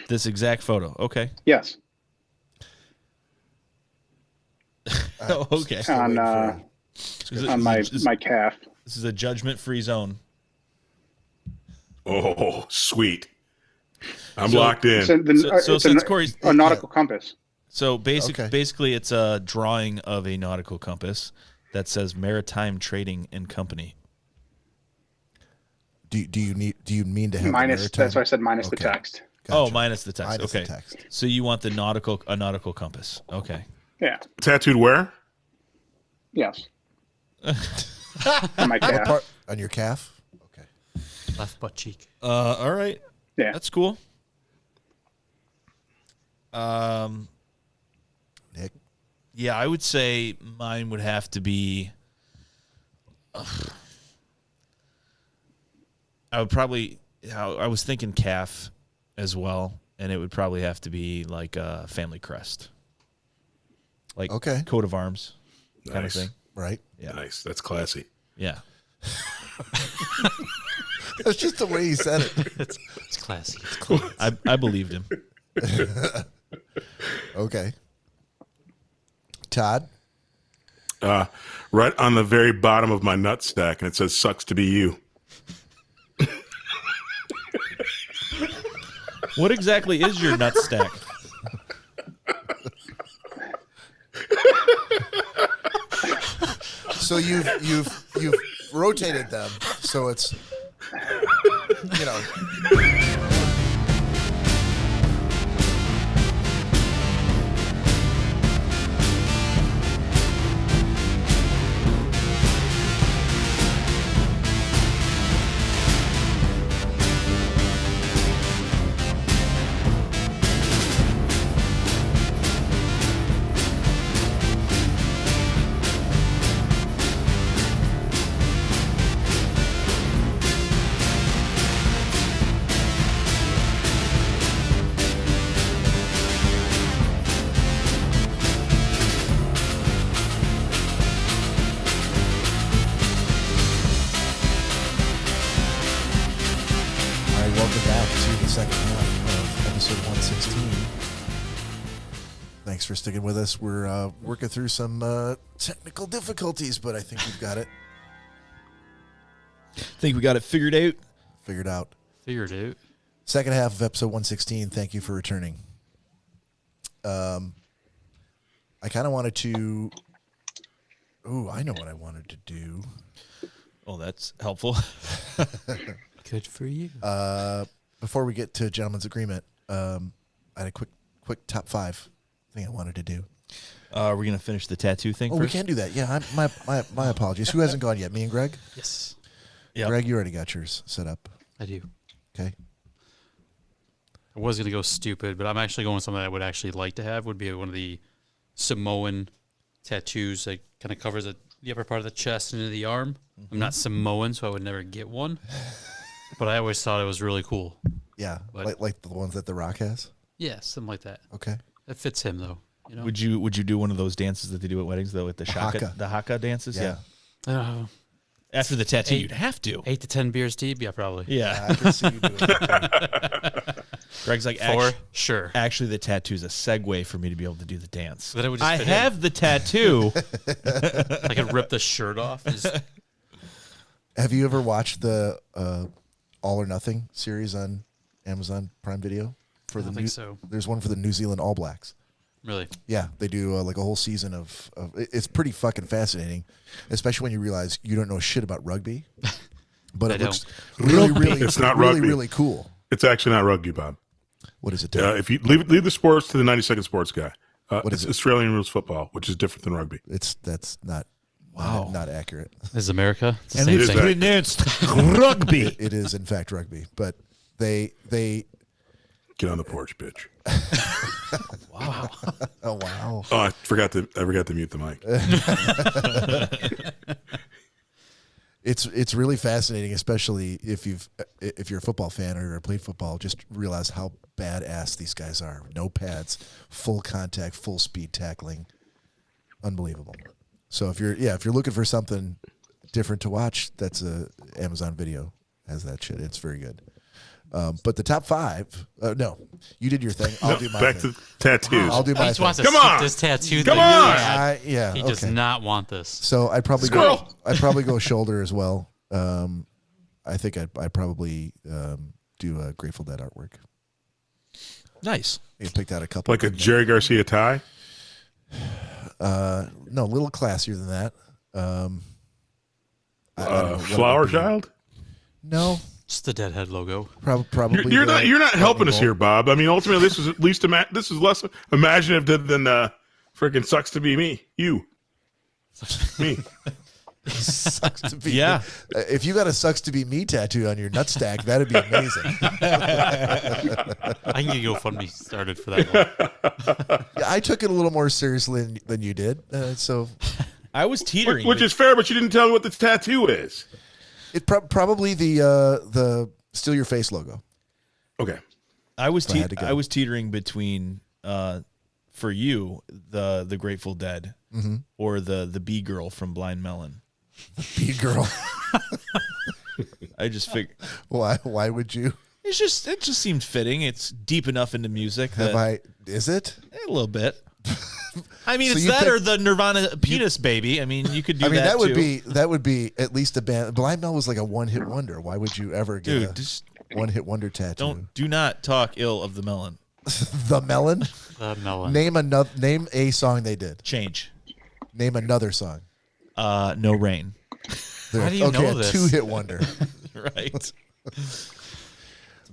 This exact photo. Okay. Yes. Oh, okay. Still On waiting for on my calf. This is a judgment-free zone. Oh, sweet. I'm So- locked in. So since Corey's a nautical compass. So Okay. basically, it's a drawing of a nautical compass that says Maritime Trading and Company. Do you mean to have Minus. the maritime? That's why I said minus the Okay. text. Oh, Gotcha. minus the text. Minus the Okay. text. So you want a nautical compass. Okay. Yeah. Tattooed where? Yes. On my calf. Part on your calf? Okay. Left butt cheek. All right. Yeah. That's cool. Nick? Yeah, I would say mine would have to be. I would probably. I was thinking calf as well, and it would probably have to be like a family crest, like Okay. coat of arms, kind Nice. of thing. Right? Yeah, Nice. That's classy. yeah. That's just the way he said it. It's classy. It's cool. I believed him. Okay. Todd? Right on the very bottom of my nut stack, and it says "sucks to be you." What exactly is your nut stack? So you've rotated them, so it's you know. All right, welcome back to the second half of episode 116. Thanks for sticking with us. We're working through some technical difficulties, but I think we've got it Think we got it figured out. figured out. Figured it. Second half of episode 116. Thank you for returning. I I kind of wanted to. Ooh, I know what I wanted to do. Oh, that's helpful. Good for you. Before we get to gentleman's agreement, I had a quick top 5 thing I wanted to do. We're going to finish the tattoo thing Oh, first? we can't do that. Yeah, my apologies. Who hasn't gone yet? Me and Greg? Yes, Yep. Greg, you already got yours set up. I do. Okay. I was gonna go stupid, but I'm actually going with something I would actually like to have. Would be one of the Samoan tattoos that kind of covers the upper part of the chest and into the arm. I'm not Samoan, so I would never get one. But I always thought it was really cool. Yeah, But- like the ones that The Rock has. Yeah, something like that. Okay. That fits him though. You know. Would you do one of those dances that they do at weddings, though, with the shaka, haka. the haka dances? Yeah. After the tattoo, Eight- you'd have to. 8 to 10 beers deep. Yeah, probably. Yeah. I can see you doing that. Greg's like, 4, sure. actually, the tattoo's a segue for me to be able to do the dance. Then it would just I fit in. have the tattoo. I could rip the shirt off. Just- Have you ever watched the All or Nothing series on Amazon Prime Video? For I don't think so. There's one for the New Zealand All Blacks. Really. Yeah, they do like a whole season of it's pretty fucking fascinating, especially when you realize you don't know shit about rugby, but it I looks really, It's not really, rugby. really cool. It's actually not rugby, Bob. What is it? Dave? If you leave the sports to the 90-second sports guy, What it's is it? Australian rules football, which is different than rugby. That's not not accurate. This is America. It's the And same it's is thing. pronounced rugby. It is in fact rugby, but they Get on the porch, bitch. oh wow. Oh, I forgot to mute the mic. It's really fascinating, especially if you're a football fan or you've ever played football. Just realize how badass these guys are. No pads, full contact, full speed tackling, unbelievable. So if you're looking for something different to watch, that's a Amazon Video has that shit. It's very good. But the top 5, no, you did your thing. I'll do my Back thing. to tattoos. I'll do He my just thing. wants to Come skip on! this tattoo Come thing. on! Yeah, He okay. does not want this. So I'd probably Squirrel! I'd probably go shoulder as well. I think I'd probably do a Grateful Dead artwork. Nice. I picked out a couple. Like a Jerry Garcia tie? No, a little classier than that. I don't know what it Flower would be. Child? No, Just the Deadhead logo. probably. You're the not helping us lightning here, Bob. I mean, ultimately, this is at least this is less imaginative than freaking sucks to be me. You, me. bolt. Sucks to be. Yeah. If you got a "sucks to be me" tattoo on your nutstack, that'd be amazing. I can get GoFundMe started for that one. Yeah, I took it a little more seriously than you did. So I was teetering. Which is fair, but you didn't tell me what the tattoo is. it probably the Steal Your Face logo. Okay. I was I had to go. I was teetering between for you the Grateful Dead or the bee girl from Blind Melon. Bee girl. I just figured Why would you? it just seemed fitting. It's deep enough into music that Is it? a little bit. I mean, So it's you that picked- or the Nirvana penis baby. I mean, you could do I mean, that would too. be at least a band. Blind Mel was like a one-hit wonder. Why would you ever get Dude, a just one-hit wonder tattoo? do not talk ill of the melon. The Melon. The melon. Name a song they did. Change. Name another song. No rain. How do you okay, know a this? two-hit wonder. Right.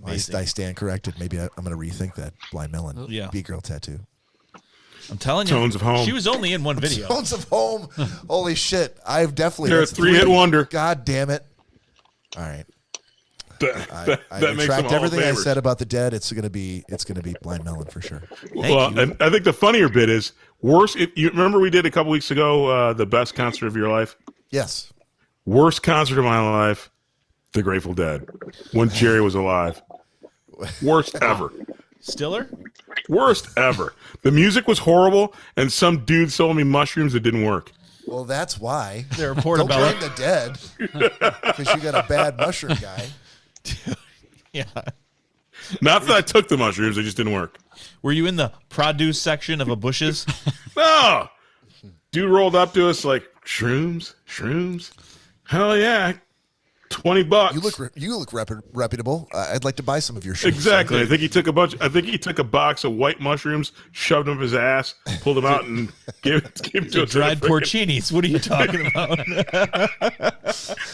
I stand corrected. Maybe I'm going to rethink that Blind Melon. Yeah. Bee girl tattoo. I'm telling you. Tones of Home. She was only in one video. Tones of Home. Holy shit! I've definitely. They're a that's three-hit wonder. God damn it! All right. I That makes them retract all everything I favors. said about the Dead. It's gonna be Blind Melon for sure. Well, and I think the funnier bit is worse. You remember we did a couple weeks ago the best concert of your life? Yes. Worst concert of my life, The Grateful Dead, when Jerry was alive. Worst ever. Stiller? Worst ever. The music was horrible, and some dude sold me mushrooms that didn't work. Well, that's why. They're a Don't portobello. blame the Dead because you got a bad mushroom guy. Yeah. Not that I took the mushrooms, they just didn't work. Were you in the produce section of a Bush's? No! Dude rolled up to us like, shrooms? Hell yeah. $20. You look reputable. I'd like to buy some of your shirts. Exactly. I think he took a box of white mushrooms, shoved them up his ass, pulled them out, and gave it to us. Dried porcinis. What are you talking about?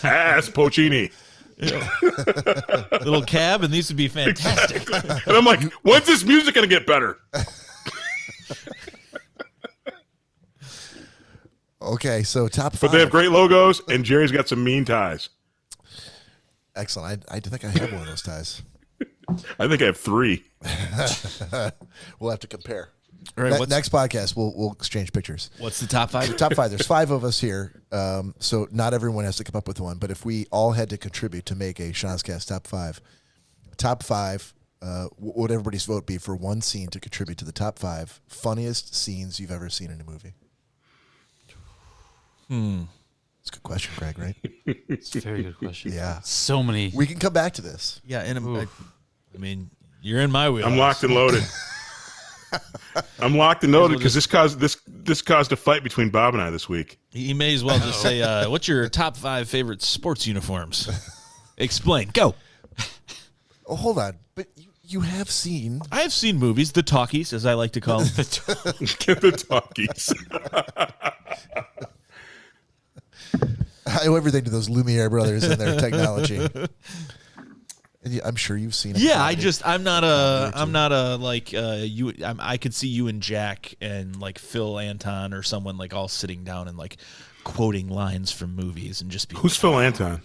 Ass porcini. Little cab, and these would be fantastic. Exactly. And I'm like, when's this music gonna get better? Okay, so top 5. But they have great logos, and Jerry's got some mean ties. Excellent. I think I have one of those ties. I think I have 3. We'll have to compare. All right, Next podcast, we'll exchange pictures. What's the top 5? Top 5. There's 5 of us here, so not everyone has to come up with one. But if we all had to contribute to make a Schnozzcast top 5, what would everybody's vote be for one scene to contribute to the top 5 funniest scenes you've ever seen in a movie? It's a good question, Greg, right? It's a very good question. Yeah. So many. We can come back to this. Yeah, I mean, you're in my wheel. I'm locked and loaded. I'm locked and loaded because this caused a fight between Bob and I this week. You may as well just say, what's your top 5 favorite sports uniforms? Explain. Go. Oh, hold on. But you have seen... I have seen movies, the talkies, as I like to call them. Get the talkies. I owe everything to those Lumiere brothers and their technology. And I'm sure you've seen it. Yeah, I'm not a like you. I could see you and Jack and like Phil Anton or someone like all sitting down and like quoting lines from movies and just be. Who's Phil Anton?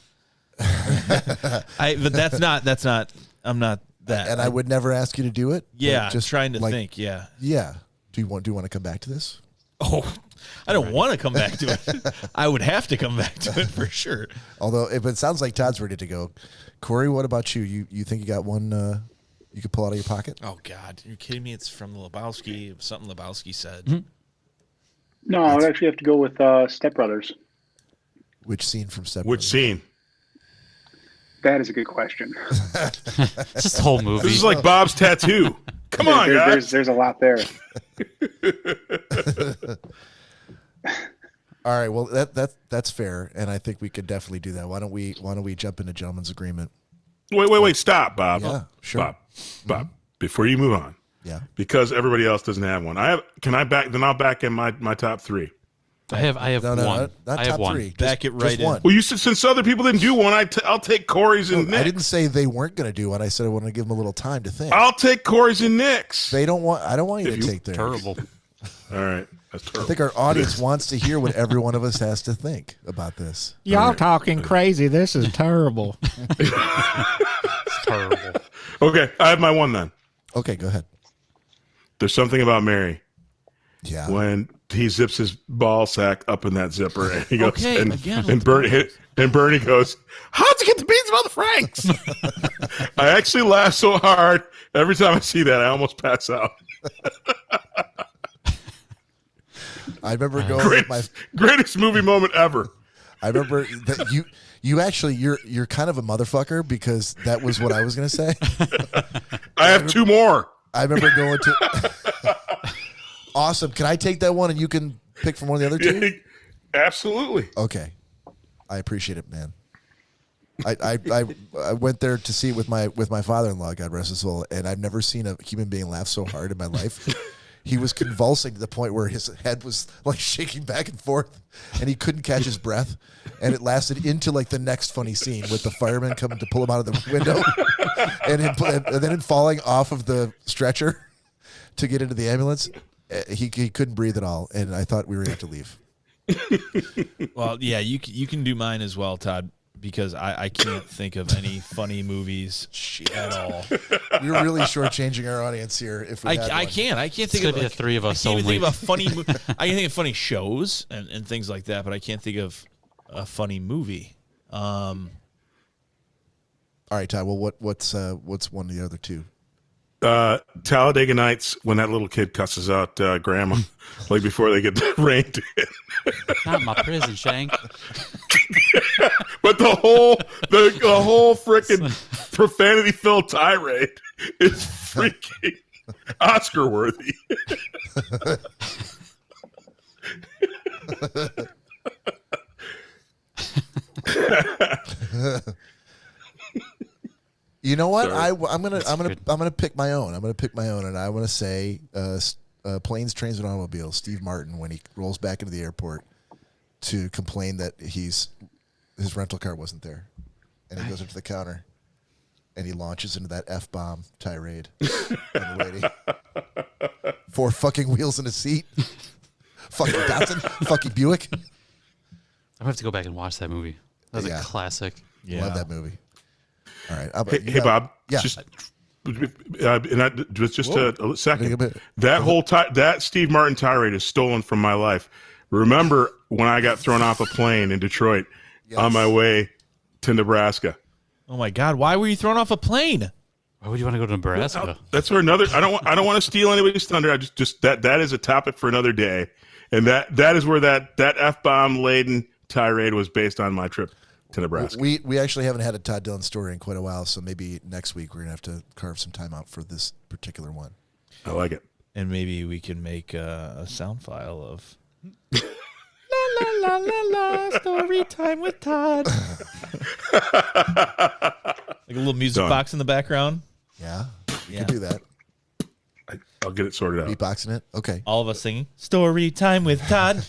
But that's not. I'm not that. And I would never ask you to do it. Yeah, just trying to like, think. Yeah. Yeah. Do you want to come back to this? Oh, I don't want to come back to it. I would have to come back to it for sure. Although, if it sounds like Todd's ready to go. Cory, what about you? You think you got one you could pull out of your pocket? Oh, God. Are you kidding me? It's from Lebowski. Something Lebowski said. Mm-hmm. No, I would actually have to go with Step Brothers. Which scene from Step Which Brothers? scene? That is a good question. Just the whole movie. This is like Bob's tattoo. Come on, guys. There's a lot there. All right, well that's fair, and I think we could definitely do that. Why don't we jump into gentleman's agreement? Wait, stop, Bob. Yeah, sure. Bob, before you move on. Yeah. Because everybody else doesn't have one. I'll back in my top 3. I have No, one. not I have top one. 3. Back it right just in. one. Well, you said since other people didn't do one, I'll take Cory's and Nick's. I didn't say they weren't going to do one. I said I wanted to give them a little time to think. I'll take Cory's and Nick's. I don't want you to take theirs. Terrible. All right. That's I terrible. think our audience wants to hear what every one of us has to think about this. Y'all talking crazy. This is terrible. It's terrible. Okay, I have my one then. Okay, go ahead. There's something about Mary Yeah. when he zips his ball sack up in that zipper and he goes Okay, again, and Bernie goes, how'd you get the beans about the Franks? I actually laugh so hard every time I see that I almost pass out. I remember going with my Greatest movie moment ever. I remember that you actually you're kind of a motherfucker because that was what I was going to say. I have 2 more. I remember going to Awesome. Can I take that one and you can pick from one of the other 2? Absolutely. Okay. I appreciate it, man. I went there to see it with my father-in-law, God rest his soul, and I've never seen a human being laugh so hard in my life. He was convulsing to the point where his head was like shaking back and forth, and he couldn't catch his breath. And it lasted into like the next funny scene with the fireman coming to pull him out of the window, and then him falling off of the stretcher to get into the ambulance. He couldn't breathe at all, and I thought we were going to have to leave. Well, yeah, you can do mine as well, Todd, because I can't think of any funny movies at all. We're really shortchanging our audience here. If we had I one. can't think gonna of be the 3 of us I can't even only. think of a funny. I can think of funny shows and things like that, but I can't think of a funny movie. All right, Todd. Well, what's one of the other 2? Talladega Nights when that little kid cusses out grandma like before they get rained in. Not my prison, Shank. But the whole freaking profanity filled tirade is freaking Oscar worthy. You know what? Sorry. I'm gonna pick my own. I'm gonna pick my own, and I want to say Planes, Trains, and Automobiles. Steve Martin, when he rolls back into the airport to complain that his rental car wasn't there, and he goes up to the counter, and he launches into that F-bomb tirade on the lady. 4 fucking wheels in a seat. Fucking Datsun. Fucking Buick. I'm gonna have to go back and watch that movie. That was a classic. Yeah. Love that movie. All right. Hey, Bob. Yeah. Just a second. Bit. That Steve Martin tirade is stolen from my life. Remember when I got thrown off a plane in Detroit on my way to Nebraska? Oh my God! Why were you thrown off a plane? Why would you want to go to Nebraska? That's for another. I don't want to steal anybody's thunder. I just that is a topic for another day, and that is where that F-bomb laden tirade was based on my trip to Nebraska. We actually haven't had a Todd Dillon story in quite a while, so maybe next week we're gonna have to carve some time out for this particular one. I like it. And maybe we can make a sound file of la la la la la story time with Todd. Like a little music box in the background. Yeah, we can do that. I'll get it sorted out. Beatboxing it. Okay. All of us singing story time with Todd.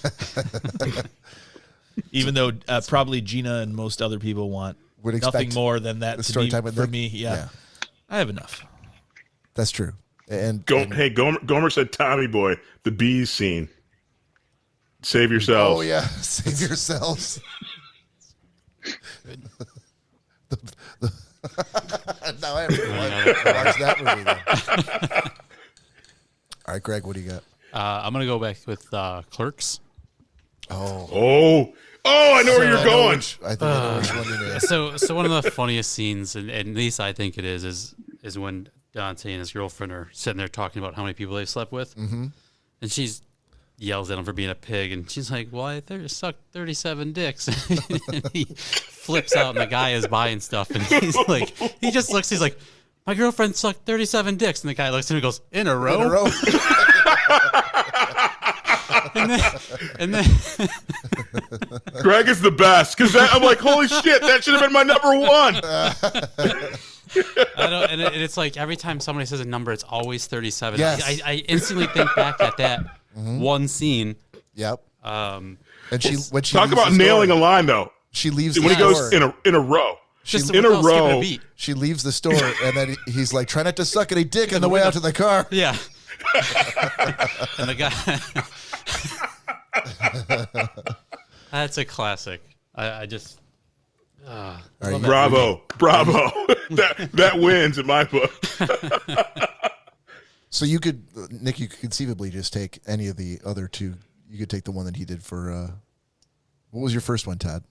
Even though probably Gina and most other people want Would nothing expect more than that the to story be time with for Nick? me. Yeah. I have enough. That's true. And Hey, Gomer said, "Tommy boy, the bees scene. Save yourselves." oh yeah, save yourselves. Now I have to watch that movie then. All right, Greg, what do you got? I'm gonna go back with Clerks. Oh, I know where you're going. I think I know which one you mean. So one of the funniest scenes, and at least I think it is when Dante and his girlfriend are sitting there talking about how many people they've slept with, and she's yells at him for being a pig, and she's like, "Well, I sucked 37 dicks." And he flips out, and the guy is buying stuff, and he's like, he just looks, he's like, "My girlfriend sucked 37 dicks," and the guy looks at him and goes, "In a row?" In a row. And then Greg is the best because I'm like, holy shit, that should have been my number one. I don't, and it's like every time somebody says a number, it's always 37. Yes. I instantly think back at that one scene. Yep. Um, And when she Talk leaves about the nailing store, a line though. She leaves When the he goes store. in a row. just in a without skipping row. beat. She leaves the store, and then he's like, "Try not to suck any dick on the way out to the car." Yeah. And the guy. That's a classic. I just. All right, love Bravo. that wins in my book. So you could, Nick, you could conceivably just take any of the other two. You could take the one that he did for. What was your first one, Todd?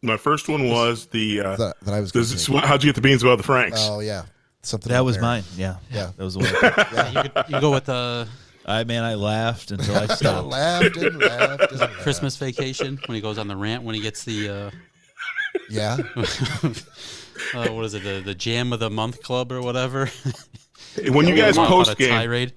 My first one was the. That I was. Gonna take. How'd you get the beans about the Franks? Oh yeah, something. That out was there. mine. Yeah. Yeah. That was the one. You go with the I laughed until I stopped. laughed and laughed. And laughed. Christmas Vacation when he goes on the rant when he gets the. Yeah. What is it? The Jam of the Month Club or whatever. When you guys On a post game, tirade.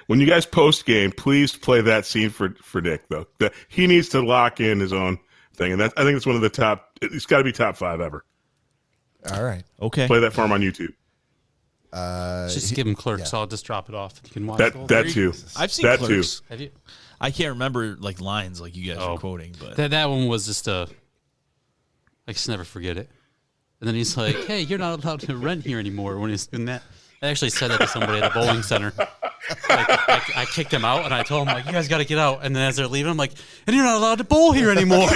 when you guys post game, please play that scene for Nick though. He needs to lock in his own thing, and I think it's one of the top. It's got to be top 5 ever. All right. Okay. Play that for him on YouTube. Just give him Clerks. yeah. So I'll just drop it off. You can watch That the whole that thing. too. I've seen that Clerks. Have you? I can't remember like lines like you guys Oh. are quoting, but That one was just I just never forget it. And then he's like, "Hey, you're not allowed to rent here anymore." When he's doing that, I actually said that to somebody at the bowling center. I kicked him out, and I told him like, "You guys got to get out." And then as they're leaving, I'm like, "And you're not allowed to bowl here anymore."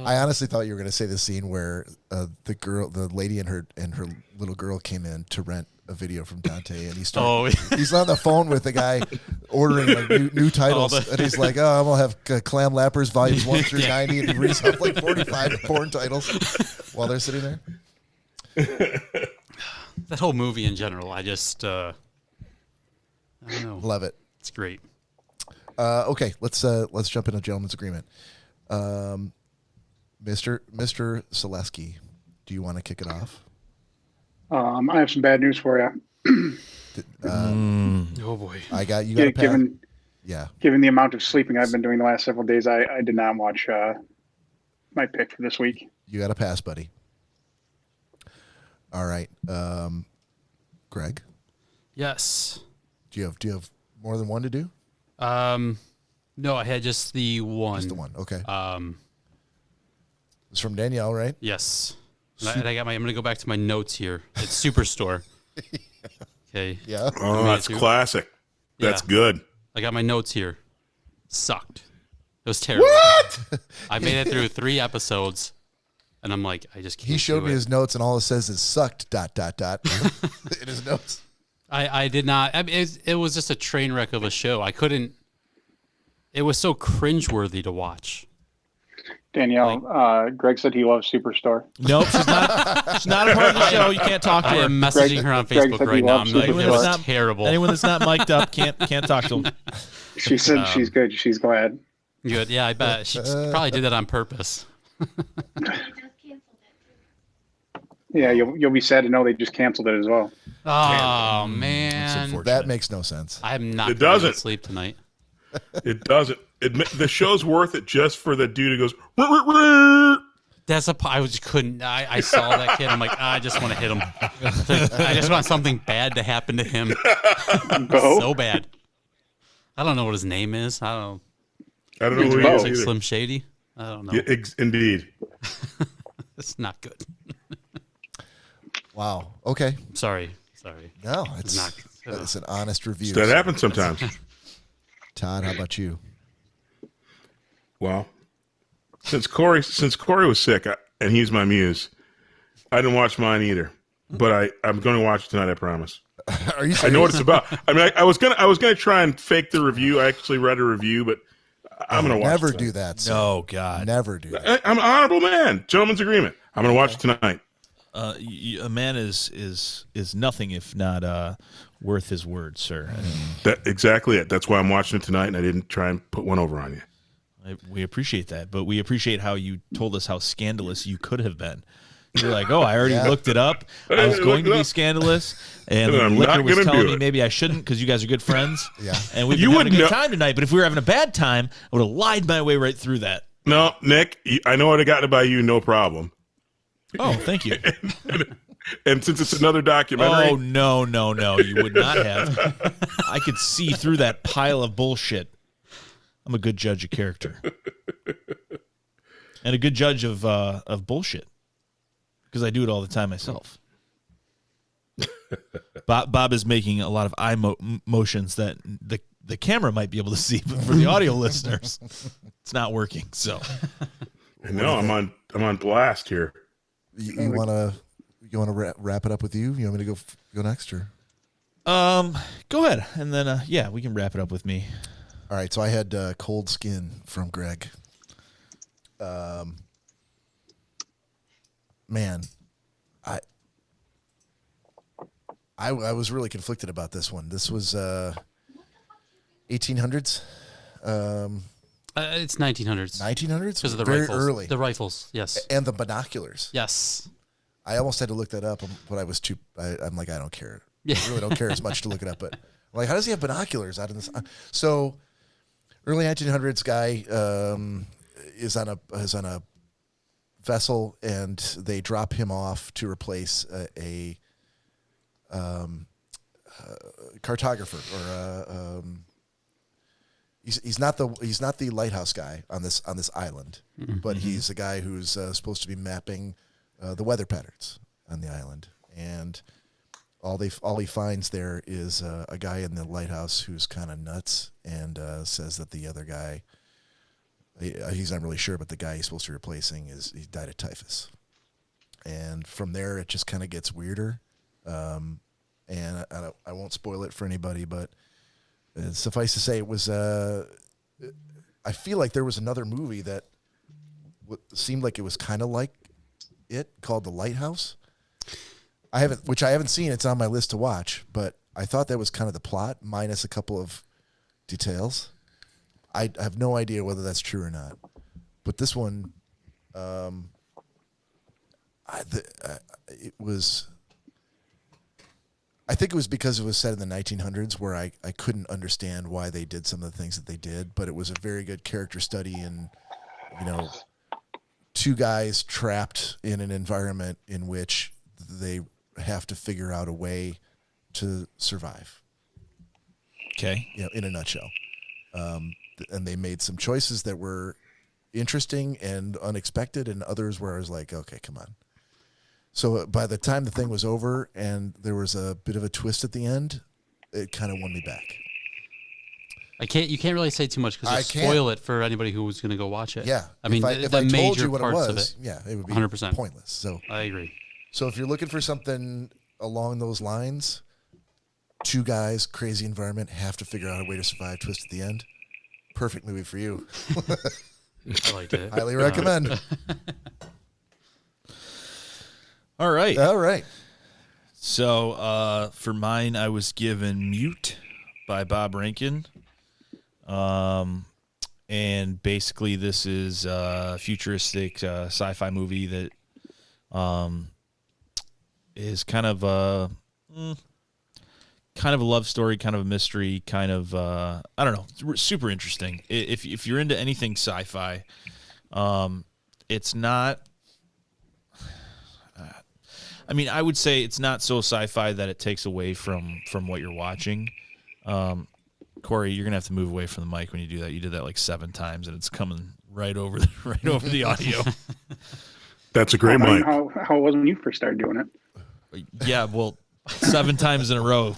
I honestly thought you were going to say the scene where the lady and her little girl came in to rent a video from Dante, and he's on the phone with the guy ordering like new titles, and he's like, "Oh, I'm gonna have Clam Lappers volumes 1 through 90," and he reads off like 45 porn titles while they're sitting there. That whole movie in general, I just I don't know. Love it. It's great. Okay, let's jump into gentleman's agreement. Mr. Selesky, do you want to kick it off? I have some bad news for you. Oh boy. I got you. Got a pad. Yeah. Given the amount of sleeping I've been doing the last several days, I did not watch my pick for this week. You got a pass, buddy. All right. Greg, Yes. do you have more than one to do? No, I had just the one. Just the one. Okay. Um, It's from Danielle, right? yes. And I'm going to go back to my notes here. It's Superstore. Okay. Yeah. Oh, that's classic. That's Yeah. good. I got my notes here. Sucked. It was terrible. What? I made it through 3 episodes, and I'm like, I just can't. He showed do me it. his notes, and all it says is "sucked." ... in his notes. I did not. I mean, it was just a train wreck of a show. I couldn't. It was so cringeworthy to watch. Danielle, Greg said he loves Superstore. Nope, she's not. She's not a part of the show. You can't talk to I her. am messaging her on Greg Facebook said he right now. loves I'm like, Superstore. it was Not- terrible. Anyone that's not mic'd up can't talk to them. She said she's good. She's glad. Good. Yeah, I bet she probably did that on purpose. They just canceled it. Yeah, you'll be sad to know they just canceled it as well. Oh man, That makes no sense. I'm not. It gonna doesn't. sleep tonight. It doesn't. The show's worth it just for the dude who goes. "Rrr, rrr, rrr." That's I just couldn't. I saw that kid. I'm like, I just want to hit him. I just want something bad to happen to him. Bo? So bad. I don't know what his name is. I don't I don't know It's who he Bo. is know. Like either. Slim Shady. I don't know. Yeah, indeed. It's not good. Wow. Okay. Sorry. No, it's not- an honest review. That happens sometimes. Todd, how about you? Well, since Cory was sick and he's my muse, I didn't watch mine either. But I'm going to watch it tonight. I promise. Are you serious? I know what it's about. I mean, I was gonna try and fake the review. I actually read a review, but I'm gonna watch. Never it do that. Sir. No, God. Never do that. I'm an honorable man. Gentleman's agreement. I'm gonna watch it tonight. A man is nothing if not worth his word, sir. That exactly it. That's why I'm watching it tonight, and I didn't try and put one over on you. We appreciate that, but we appreciate how you told us how scandalous you could have been. You're like, oh, I already looked it up. I was going to be scandalous, and I'm Liquor not was gonna telling do me it. maybe I shouldn't because you guys are good friends. Yeah. And we've You been having a wouldn't good know- time tonight, but if we were having a bad time, I would have lied my way right through that. No, Nick, I know what I got by you. No problem. Oh, thank you. And since it's another documentary, Oh, no, you would not have. I could see through that pile of bullshit. I'm a good judge of character. And a good judge of bullshit. Because I do it all the time myself. Bob is making a lot of eye motions that the camera might be able to see, but for the audio listeners, it's not working. So no, I'm on blast here. You want to wrap it up with you? You want me to go next, or? go ahead, and then we can wrap it up with me. All right, so I had Cold Skin from Greg. Man, I was really conflicted about this one. This was 1800s, It's 1900s. 1900s, Because of the very rifles. early, The rifles, yes. and the binoculars. Yes. I almost had to look that up, but I was too. I'm like, I don't care. Yeah. I really don't care as much to look it up. But I'm like, how does he have binoculars out in this? So, early 1900s guy is on a vessel, and they drop him off to replace a cartographer or he's not the lighthouse guy on this island, but he's a guy who's supposed to be mapping the weather patterns on the island, and all he finds there is a guy in the lighthouse who's kind of nuts and says that the other guy, he's not really sure, but the guy he's supposed to be replacing he died of typhus, and from there it just kind of gets weirder, and I won't spoil it for anybody, but suffice to say it was. I feel like there was another movie that seemed like it was kind of like it, called The Lighthouse. I haven't seen. It's on my list to watch, but I thought that was kind of the plot, minus a couple of details. I have no idea whether that's true or not, but this one, it was. I think it was because it was set in the 1900s where I couldn't understand why they did some of the things that they did, but it was a very good character study and, two guys trapped in an environment in which they have to figure out a way to survive. Okay. In a nutshell. And they made some choices that were interesting and unexpected, and others where I was like, okay, come on. So by the time the thing was over and there was a bit of a twist at the end, it kind of won me back. You can't really say too much because you spoil it for anybody who was going to go watch it. Yeah. I mean, if the I told major you what parts it was, of it. yeah, it would be 100%. pointless. So I agree. So if you're looking for something along those lines, two guys, crazy environment, have to figure out a way to survive, twist at the end. Perfect movie for you. I liked it. Highly recommend. All right. All right. So for mine, I was given Mute by Bob Rankin. And basically this is a futuristic sci-fi movie that is kind of a love story, kind of a mystery, kind of I don't know, it's super interesting. If you're into anything sci-fi, it's not. I mean, I would say it's not so sci-fi that it takes away from what you're watching. Cory, you're gonna have to move away from the mic when you do that. You did that like 7 times, and it's coming right over the audio. That's a great mic. How it was when you first started doing it. Yeah, well, 7 times in a row.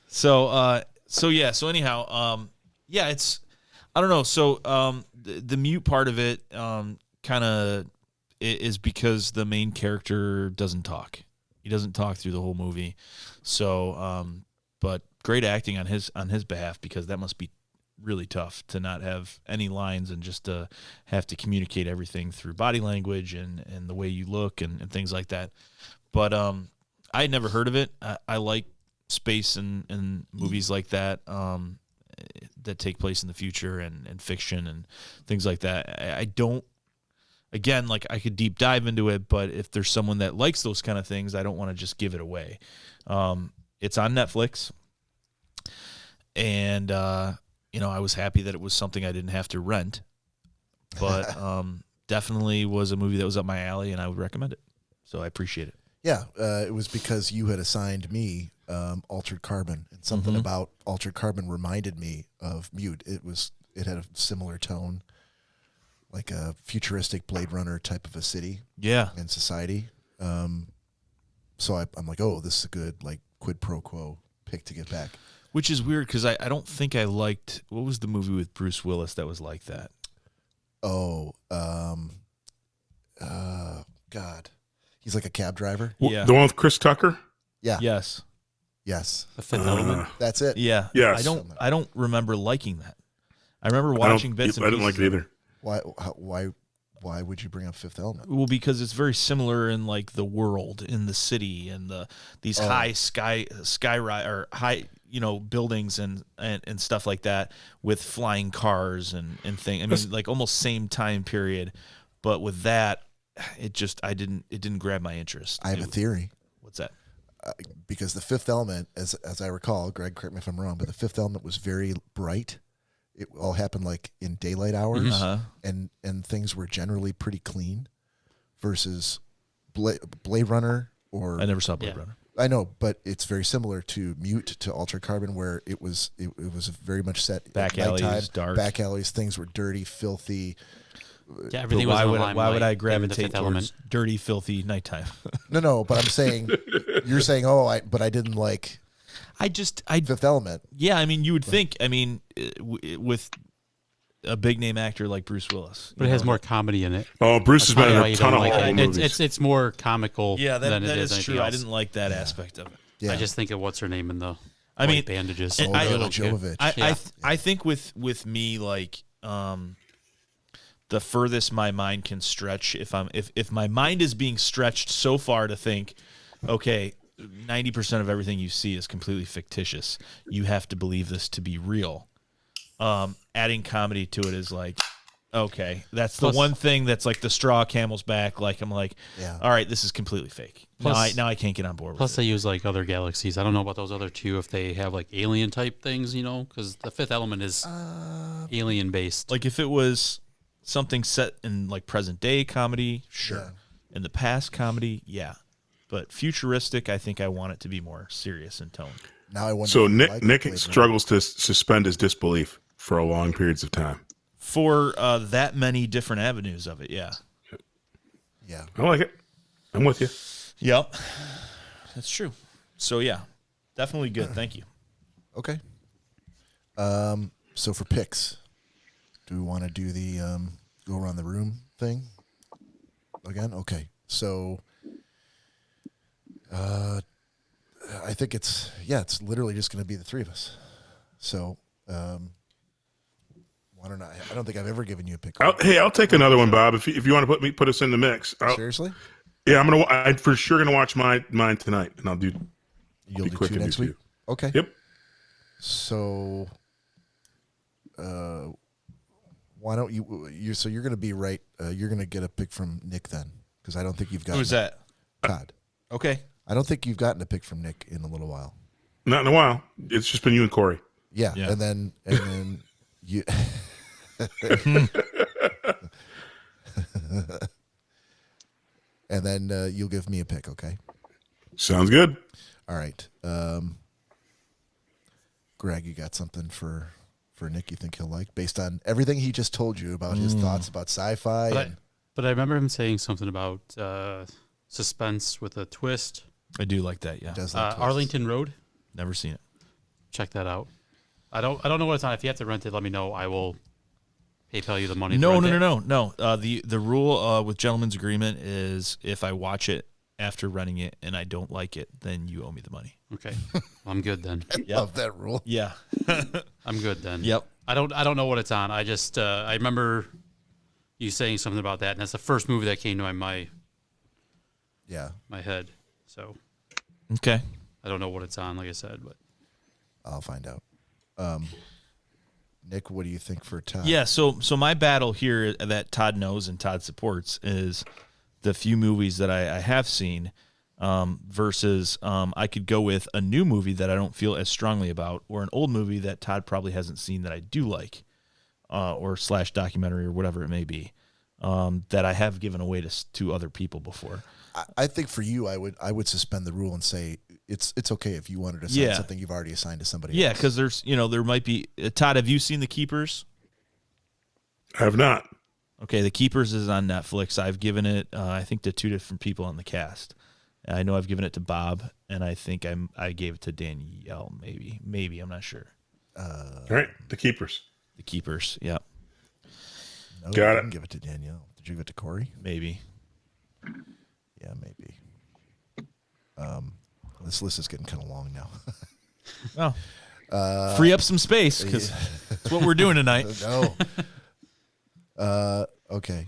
So anyhow, yeah, it's, I don't know. So the mute part of it kind of is because the main character doesn't talk. He doesn't talk through the whole movie. So, but great acting on his behalf, because that must be really tough to not have any lines and just to have to communicate everything through body language and the way you look and things like that. But I had never heard of it. I like space and movies like that that take place in the future and fiction and things like that. I don't, again, like I could deep dive into it, but if there's someone that likes those kind of things, I don't want to just give it away. It's on Netflix, and I was happy that it was something I didn't have to rent, but definitely was a movie that was up my alley, and I would recommend it. So I appreciate it. Yeah, it was because you had assigned me Altered Carbon, and something about Altered Carbon reminded me of Mute. It had a similar tone, like a futuristic Blade Runner type of a city, and society. So I'm like, oh, this is a good like quid pro quo pick to get back. Which is weird because I don't think I liked, what was the movie with Bruce Willis that was like that? Oh, God. He's like a cab driver. Yeah. The one with Chris Tucker? Yeah. Yes. The Fifth Element. That's it. Yeah. Yes. I don't remember liking that. I remember watching bits and I didn't like pieces it of either. Why would you bring up Fifth Element? Well, because it's very similar in like the world, in the city, and these high or high buildings and stuff like that with flying cars and things. I mean, like almost same time period, but with that, it didn't grab my interest. I have a theory. What's that? Because the Fifth Element, as I recall, Greg, correct me if I'm wrong, but the Fifth Element was very bright. It all happened like in daylight hours, and things were generally pretty clean. Versus Blade Runner, or I never saw Blade Runner. I know, but it's very similar to Mute, to Altered Carbon, where it was very much set Back at alleys, nighttime. dark. Back alleys, things were dirty, filthy. Yeah, everything was Why in the would limelight, I even the gravitate Fifth towards Element. dirty, filthy nighttime? No, but I'm saying, you're saying, but I didn't like I Fifth Element. Yeah, I mean, you would think. I mean, with a big name actor like Bruce Willis, But it has more comedy in it. Oh, Bruce has been in Why a you ton don't of like horrible it. movies. It's more comical Yeah, than it that is is anything true. I else. didn't like that aspect of it. Yeah. I just think of what's her name in the I mean, white bandages. and I- Milla Jovovich. I think with me, like the furthest my mind can stretch, if my mind is being stretched so far to think, okay, 90% of everything you see is completely fictitious, you have to believe this to be real. Adding comedy to it is like, Okay, that's Plus- the one thing that's like the straw camel's back. Like I'm like, Yeah. all right, this is completely fake. Plus- now I can't get on board Plus, with they it. use like other galaxies. I don't know about those other two if they have like alien type things, because the Fifth Element is alien based. Like if it was something set in like present day comedy, sure. Yeah. In the past comedy, yeah. But futuristic, I think I want it to be more serious in tone. Now I wonder. So if you Nick like Nick Blade Runner. struggles to suspend his disbelief for long periods of time. For that many different avenues of it, yeah. Yeah. I like it. I'm with you. Yep. That's true. So yeah, definitely good. Thank you. Okay. So for picks, do we want to do the go around the room thing again? Okay. So I think it's literally just going to be the three of us. So why don't I don't think I've ever given you a pick. I'll take another one, Bob. If you want to put us in the mix. Seriously? Yeah, I'm for sure gonna watch mine tonight, and I'll do. You'll be do quick two and next do week? two. Okay. Yep. So why don't so you're going to be right. You're going to get a pick from Nick then, because I don't think you've gotten Who's that? Todd. Okay. I don't think you've gotten a pick from Nick in a little while. Not in a while. It's just been you and Cory. Yeah. Yeah. And then you and then you'll give me a pick, okay? Sounds good. All right. Greg, you got something for Nick you think he'll like based on everything he just told you about his thoughts about sci-fi? But I remember him saying something about suspense with a twist. I do like that, yeah. Does like twists. Arlington Road. Never seen it. Check that out. I don't know what it's on. If you have to rent it, let me know. I will PayPal you the money. No. to rent it. The rule with gentleman's agreement is if I watch it after renting it and I don't like it, then you owe me the money. Okay, I'm good then. I love that rule. Yeah. I'm good then. Yep. I don't know what it's on. I just I remember you saying something about that, and that's the first movie that came to my head. So Okay. I don't know what it's on, like I said, but I'll find out. Nick, what do you think for Todd? Yeah, so my battle here that Todd knows and Todd supports is the few movies that I have seen versus I could go with a new movie that I don't feel as strongly about, or an old movie that Todd probably hasn't seen that I do like, or / documentary or whatever it may be, that I have given away to other people before. I think for you, I would suspend the rule and say it's okay if you wanted to assign Yeah. something you've already assigned to somebody Yeah, else. because there's there might be Todd. Have you seen The Keepers? I have not. Okay, The Keepers is on Netflix. I've given it, I think, to two different people on the cast. I know I've given it to Bob, and I think I gave it to Danielle. Maybe I'm not sure. All right, The Keepers. The Keepers, yeah, No, Got you it. didn't give it to Danielle. Did you give it to Cory? maybe. Yeah, maybe. This list is getting kind of long now. Oh, free up some space because that's what we're doing tonight. No. Okay.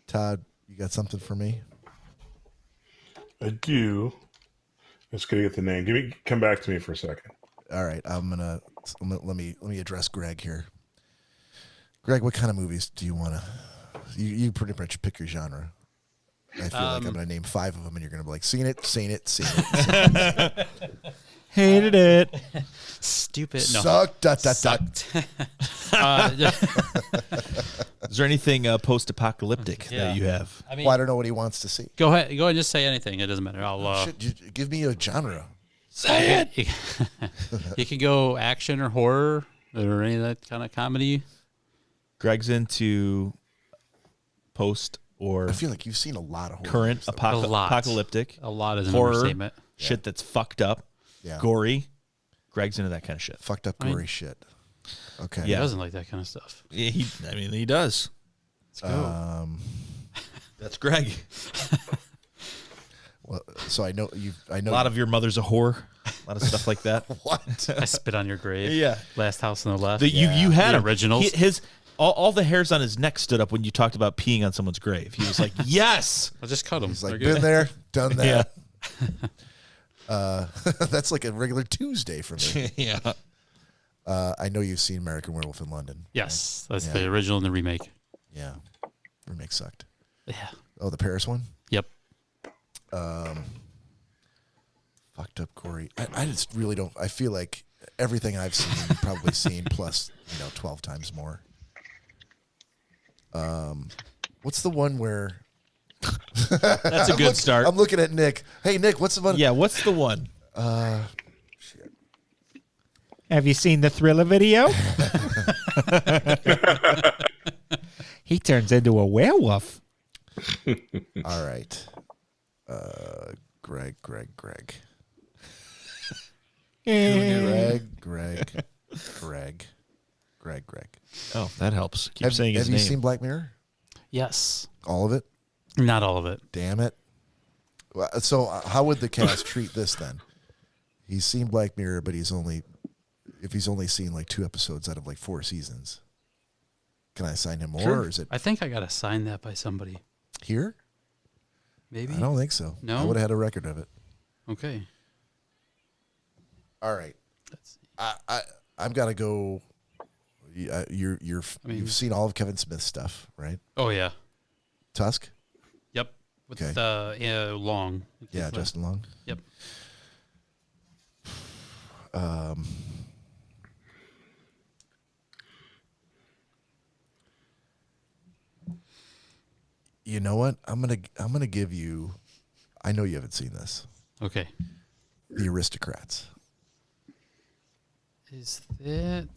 Todd, you got something for me? I do. Let's go get the name. Come back to me for a second. All right. Let me address Greg here. Greg, what kind of movies do you want to? You pretty much pick your genre. I feel like I'm going to name 5 of them, and you're going to be like, seen it. Hated it. stupid. No. Sucked. Sucked. Is there anything post-apocalyptic that you have? I mean, Well, I don't know what he wants to see. go ahead. Go ahead and just say anything. It doesn't matter. I'll. Shit, give me a genre. Say it. You can go action or horror or any of that kind of comedy. Greg's into post or I feel like you've seen a lot of horror current movies, though. A lot. apocalyptic A lot is an horror understatement. shit that's fucked up, Yeah. gory. Greg's into that kind of shit. Fucked up gory shit. Okay. He Yeah. doesn't like that kind of stuff. Yeah, he does. Let's go. That's Greg. Well, so I know you. I know A lot of your mother's a whore. A lot of stuff like that. what? I spit on your grave. Yeah. Last house on the left. You had The him. originals. His all the hairs on his neck stood up when you talked about peeing on someone's grave. He was like, "Yes." I'll just cut them. He's like, been there, done Yeah. that. That's like a regular Tuesday for me. Yeah. I know you've seen American Werewolf in London. Yes, that's Yeah. the original and the remake. Yeah, remake sucked. Yeah. Oh, the Paris one. Yep. Fucked up Cory. I just really don't. I feel like everything I've seen, you've probably seen plus 12 times more. What's the one where? That's a good start. I'm looking at Nick. Hey, Nick, what's the one? Yeah, what's the one? Shit. Have you seen the Thriller video? He turns into a werewolf. All right. Greg. Greg. Oh, that helps. Keep saying his Have you name. seen Black Mirror? Yes. All of it? Not all of it. Damn it. Well, so how would the cast treat this then? He's seen Black Mirror, but he's only seen like 2 episodes out of like 4 seasons. Can I assign him more, Sure. or is it I think I got assigned that by somebody. here? Maybe. I don't think so. No? I would have had a record of it. Okay. All right. Let's see. I've got to go. You've seen all of Kevin Smith's stuff, right? Oh yeah. Tusk. Yep. With Okay. Long. Yeah, Justin Long. Yep. You know what? I'm gonna give you. I know you haven't seen this. Okay. The Aristocrats. Is that?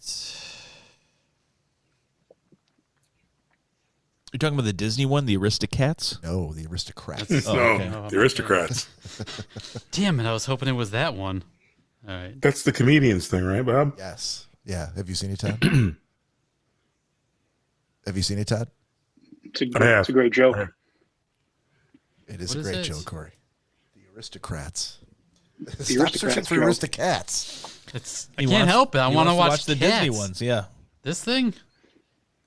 You're talking about the Disney one, the Aristocats? No, the Aristocrats. Oh, No, okay. the Aristocrats. Damn it! I was hoping it was that one. All right. That's the comedians thing, right, Bob? Yes. Yeah. Have you seen it, Todd? Have you seen it, Todd? It's a great joke. It is What a is great it? joke, Cory. The Aristocrats. The Stop searching Aristocrats for joke. It's. I He can't wants- help it. I he want to wants watch the cats. Disney ones. Yeah. This thing.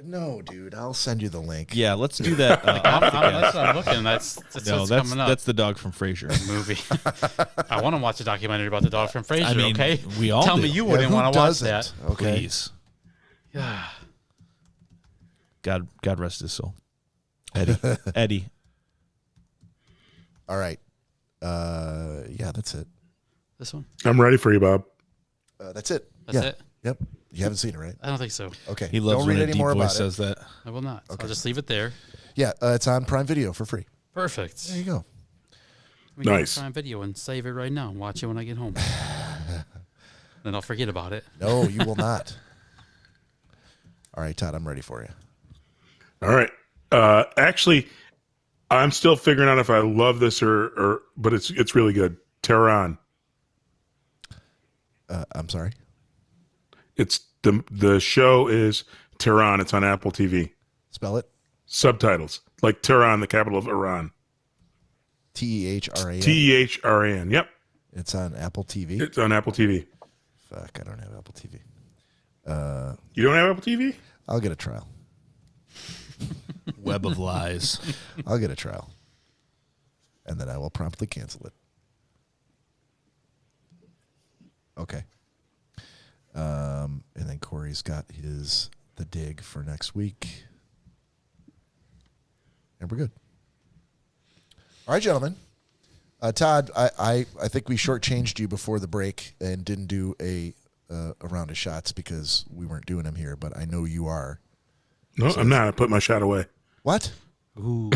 No, dude. I'll send you the link. Yeah, let's do that. Off the That's cast. what I'm looking. That's No, what's that's coming up. that's the dog from Frasier. Movie. I want to watch a documentary about the dog from Frasier. I mean, okay. we all Tell do. me you Yeah, wouldn't who want to watch doesn't? that. Okay. Please. Yeah. God rest his soul. Eddie. All right. Yeah, that's it. This one. I'm ready for you, Bob. That's it. That's yeah. it. Yep. You haven't seen it, right? I don't think so. Okay. He loves Don't when read a any deep more voice about it. says that. I will not. Okay. I'll just leave it there. Yeah, it's on Prime Video for free. Perfect. There you go. Let me go to Nice. Prime Video and save it right now and watch it when I get home. Then I'll forget about it. No, you will not. All right, Todd, I'm ready for you. All right. Actually, I'm still figuring out if I love this or but it's really good. Tehran. I'm sorry. It's the show is Tehran. It's on Apple TV. Spell it. Subtitles like Tehran, the capital of Iran. Tehran. Tehran. Yep, It's on Apple TV. it's on Apple TV. Fuck, I don't have Apple TV. You don't have Apple TV? I'll get a trial. Web of lies. I'll get a trial. And then I will promptly cancel it. Okay. And then Cory's got the dig for next week. And we're good. All right, gentlemen. Todd, I think we shortchanged you before the break and didn't do a round of shots because we weren't doing them here, but I know you are. No, I'm not. I put my shot away. What? Ooh.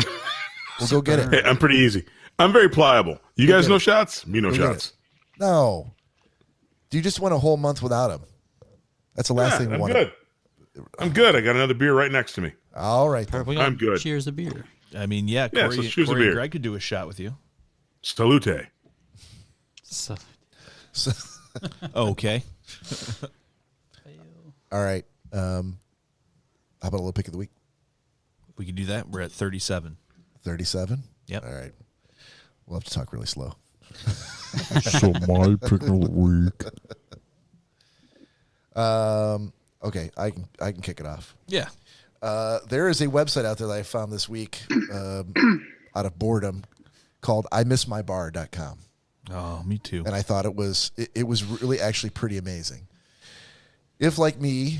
We'll go get it. Hey, I'm pretty easy. I'm very pliable. You guys get know it. shots? Me no Go get shots. No. You just went a whole month without him. That's the last thing we I'm want. good. I'm good. I got another beer right next to me. All right. Then. Perfect. I'm good. Cheers a beer. I mean, yeah, Yeah, Cory, so choose a Cory and beer. Greg could do a shot with you. Salute. So, Okay. All right. How about a little pick of the week? We can do that. We're at 37. 37? Yep. All right. We'll have to talk really slow. So my pick of the week. Okay, I can kick it off. Yeah. There is a website out there that I found this week out of boredom called imissmybar.com. Oh, me too. And I thought it was really actually pretty amazing. If, like me,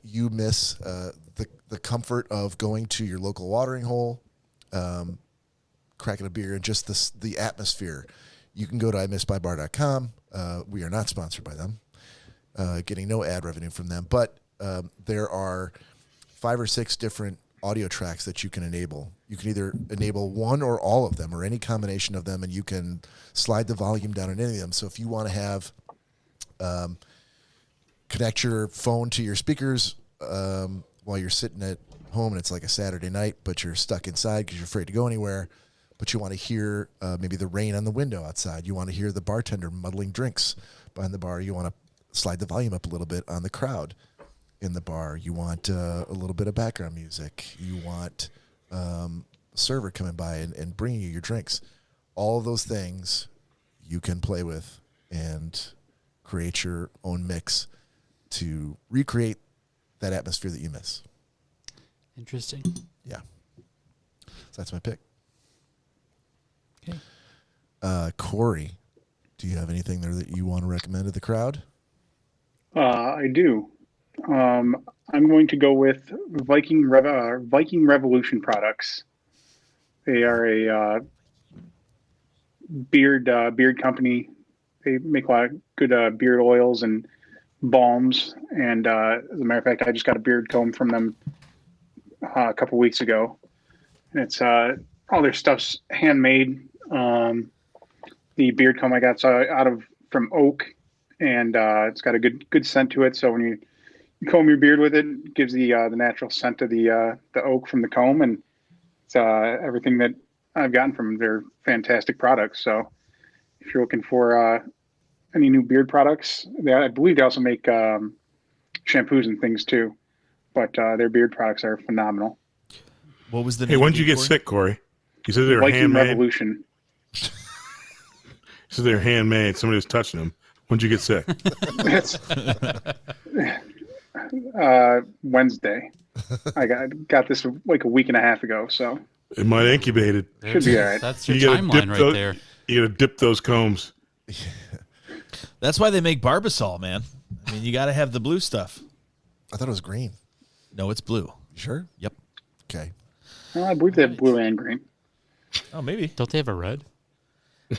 you miss the comfort of going to your local watering hole, cracking a beer, and just the atmosphere, you can go to imissbybar.com. We are not sponsored by them, getting no ad revenue from them, but there are 5 or 6 different audio tracks that you can enable. You can either enable one or all of them or any combination of them, and you can slide the volume down on any of them. So if you want to have connect your phone to your speakers while you're sitting at home and it's like a Saturday night, but you're stuck inside because you're afraid to go anywhere, but you want to hear maybe the rain on the window outside. You want to hear the bartender muddling drinks behind the bar. You want to slide the volume up a little bit on the crowd in the bar. You want a little bit of background music. You want a server coming by and bringing you your drinks. All of those things you can play with and create your own mix to recreate that atmosphere that you miss. Interesting. Yeah. So that's my pick. Okay. Cory, do you have anything there that you want to recommend to the crowd? I do. I'm going to go with Viking Revolution products. They are a beard company. They make a lot of good beard oils and balms. And as a matter of fact, I just got a beard comb from them a couple weeks ago. And it's all their stuff's handmade. The beard comb I got from oak, and it's got a good scent to it. So when you comb your beard with it, it gives the natural scent of the oak from the comb, and it's everything that I've gotten from them. They're fantastic products. So if you're looking for any new beard products, I believe they also make shampoos and things too. But their beard products are phenomenal. What was the Hey, name? when did you get sick, Corey? You said they were Viking handmade. Revolution. You said they were handmade. Somebody was touching them. When did you get sick? It's Wednesday. I got this like a week and a half ago, so It might incubate it. should be all right. That's your You gotta dip timeline right those- there. You got to dip those combs. That's why they make Barbasol, man. I mean, you got to have the blue stuff. I thought it was green. No, it's blue. You sure? Yep. Okay. Well, I believe they have blue and green. Oh, maybe. Don't they have a red?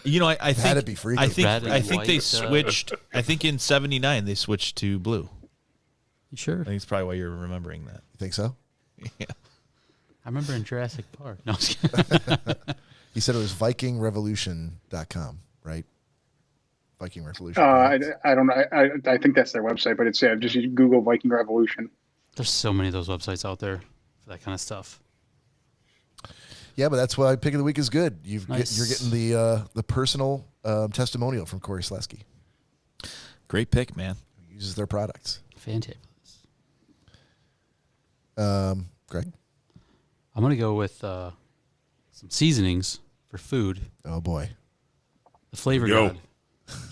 You know, I think That'd be freaky. I think Red and I think they white, switched. I think in '79 they switched to blue. You sure? I think it's probably why you're remembering that. You think so? Yeah. I remember in Jurassic Park. No, I'm just kidding. He said it was VikingRevolution.com, right? Viking Revolution. I don't know. I think that's their website, but it's just you Google Viking Revolution. There's so many of those websites out there for that kind of stuff. Yeah, but that's why pick of the week is good. You're Nice. getting the personal testimonial from Cory Slesky. Great pick, man. Who uses their products. Fantabulous. Greg? I'm going to go with some seasonings for food. Oh, boy. The Flavor Yo. God.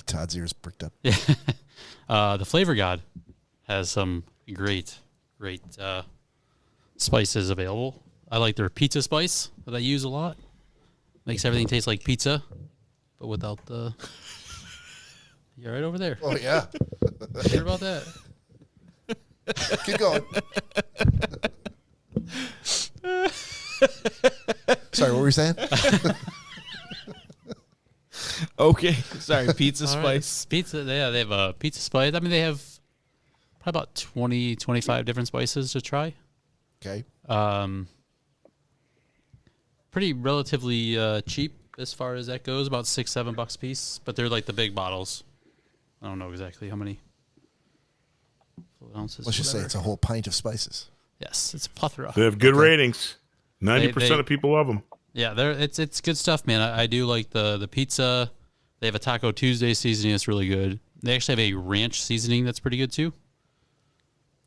Todd's ears pricked up. The Flavor God has some great spices available. I like their pizza spice that I use a lot. Makes everything taste like pizza, but without the... You're right over there. Oh, yeah. Sure about that? Keep going. Sorry, what were you saying? Okay, sorry. Pizza All right. spice. Pizza, yeah, they have a pizza spice. I mean, they have probably about 20, 25 different spices to try. Okay. Pretty relatively cheap as far as that goes, about $6-7 a piece. But they're like the big bottles. I don't know exactly how many ounces. Let's just say whatever. it's a whole pint of spices. Yes, it's a plethora. They have good ratings. 90% They- of people love them. Yeah, it's good stuff, man. I do like the pizza. They have a Taco Tuesday seasoning that's really good. They actually have a ranch seasoning that's pretty good too.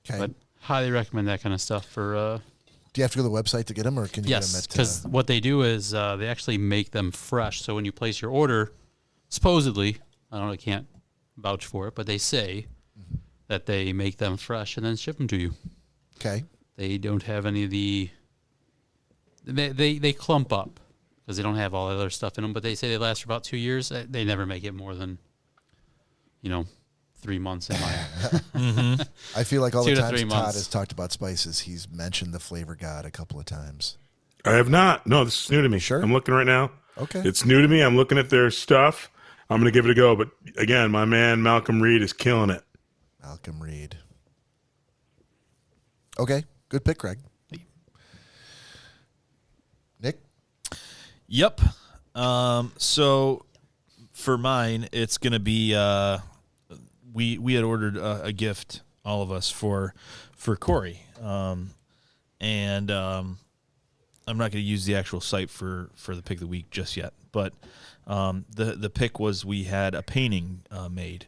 Okay. But highly recommend that kind of stuff for. Do you have to go to the website to get them, or can you Yes, get them at... because what they do is they actually make them fresh. So when you place your order, supposedly, I don't know, I can't vouch for it, but they say that they make them fresh and then ship them to you. Okay. They don't have any of the. They clump up because they don't have all the other stuff in them. But they say they last for about 2 years. They never make it more than, 3 months in my. I feel like all 2 the to 3 times Todd months. has talked about spices, he's mentioned the flavor god a couple of times. I have not. No, this is new to me. Sure. I'm looking right now. Okay. It's new to me. I'm looking at their stuff. I'm going to give it a go. But again, my man Malcolm Reed is killing it. Malcolm Reed. Okay. Good pick, Greg. Nick? Yep. So for mine, it's gonna be we had ordered a gift, all of us, for Cory, and I'm not gonna use the actual site for the pick of the week just yet, but the pick was we had a painting made.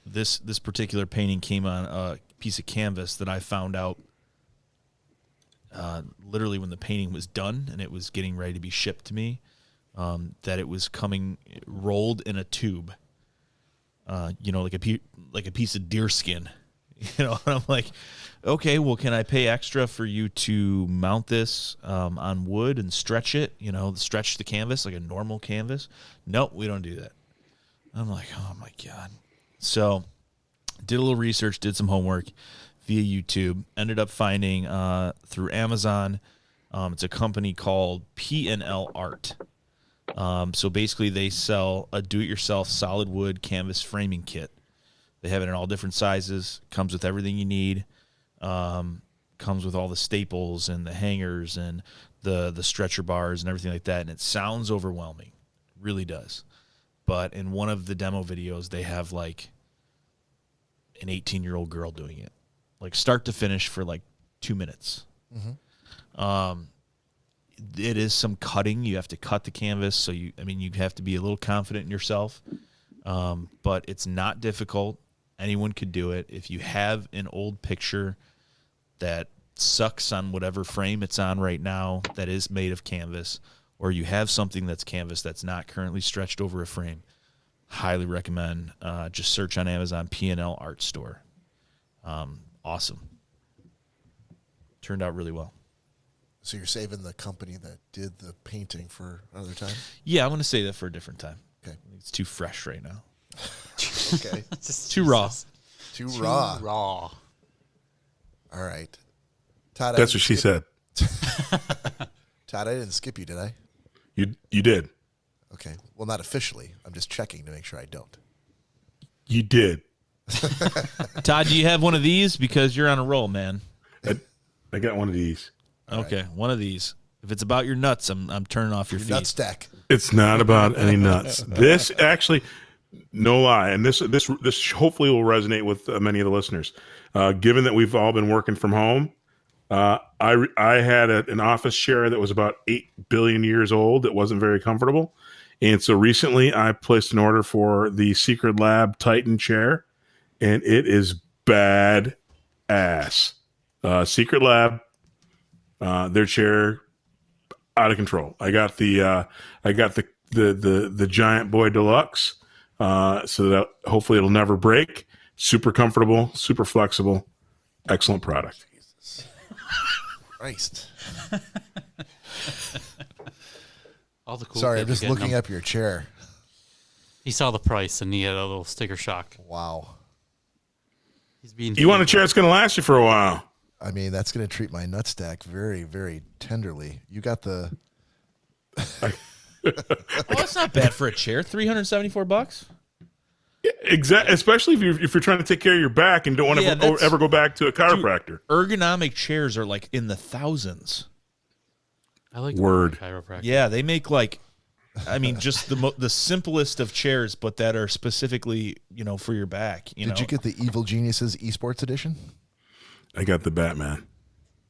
This particular painting came on a piece of canvas that I found out literally when the painting was done and it was getting ready to be shipped to me, that it was coming rolled in a tube, like a piece of deer skin, and I'm like, okay, well, can I pay extra for you to mount this on wood and stretch it, stretch the canvas like a normal canvas? Nope, we don't do that. I'm like, oh my God. So did a little research, did some homework via YouTube, ended up finding through Amazon. It's a company called P&L Art. So basically they sell a do-it-yourself solid wood canvas framing kit. They have it in all different sizes, comes with everything you need, comes with all the staples and the hangers and the stretcher bars and everything like that, and it sounds overwhelming. It really does. But in one of the demo videos, they have like an 18-year-old girl doing it, like start to finish for like 2 minutes. Mm-hmm. It is some cutting. You have to cut the canvas, so you have to be a little confident in yourself. But it's not difficult. Anyone could do it. If you have an old picture that sucks on whatever frame it's on right now that is made of canvas, or you have something that's canvas that's not currently stretched over a frame, highly recommend. Just search on Amazon P&L Art Store. Awesome. Turned out really well. So you're saving the company that did the painting for another time? Yeah, I'm going to say that for a different time. Okay. It's too fresh right now. Okay. Too raw. Too raw. Raw. All right. Todd, That's what she said. Todd, I didn't skip you, did I? You did. Okay. Well, not officially. I'm just checking to make sure I don't. You did. Todd, do you have one of these? Because you're on a roll, man. I got one of these. Okay, one of these. If it's about your nuts, I'm turning off your feed. Nut stack. It's not about any nuts. This actually, no lie, and this hopefully will resonate with many of the listeners. Given that we've all been working from home, I had an office chair that was about 8 billion years old. It wasn't very comfortable, and so recently I placed an order for the Secret Lab Titan chair, and it is bad ass. Secret Lab, their chair, out of control. I got the Giant Boy Deluxe, so that hopefully it'll never break. Super comfortable, super flexible, excellent product. Jesus Christ. All the cool. Sorry, I'm kids just are getting looking them. up your chair. He saw the price and he had a little sticker shock. Wow. He's being. You want a chair that's going to last you for a while? I mean, that's going to treat my nut stack very, very tenderly. You got the... Oh, that's not bad for a chair. $374. Exactly. Especially if you're trying to take care of your back and don't want to ever go back to a chiropractor. Ergonomic chairs are like in the thousands. I like Word. chiropractor. Yeah, they make just the simplest of chairs, but that are specifically for your back. Did you get the Evil Geniuses Esports Edition? I got the Batman.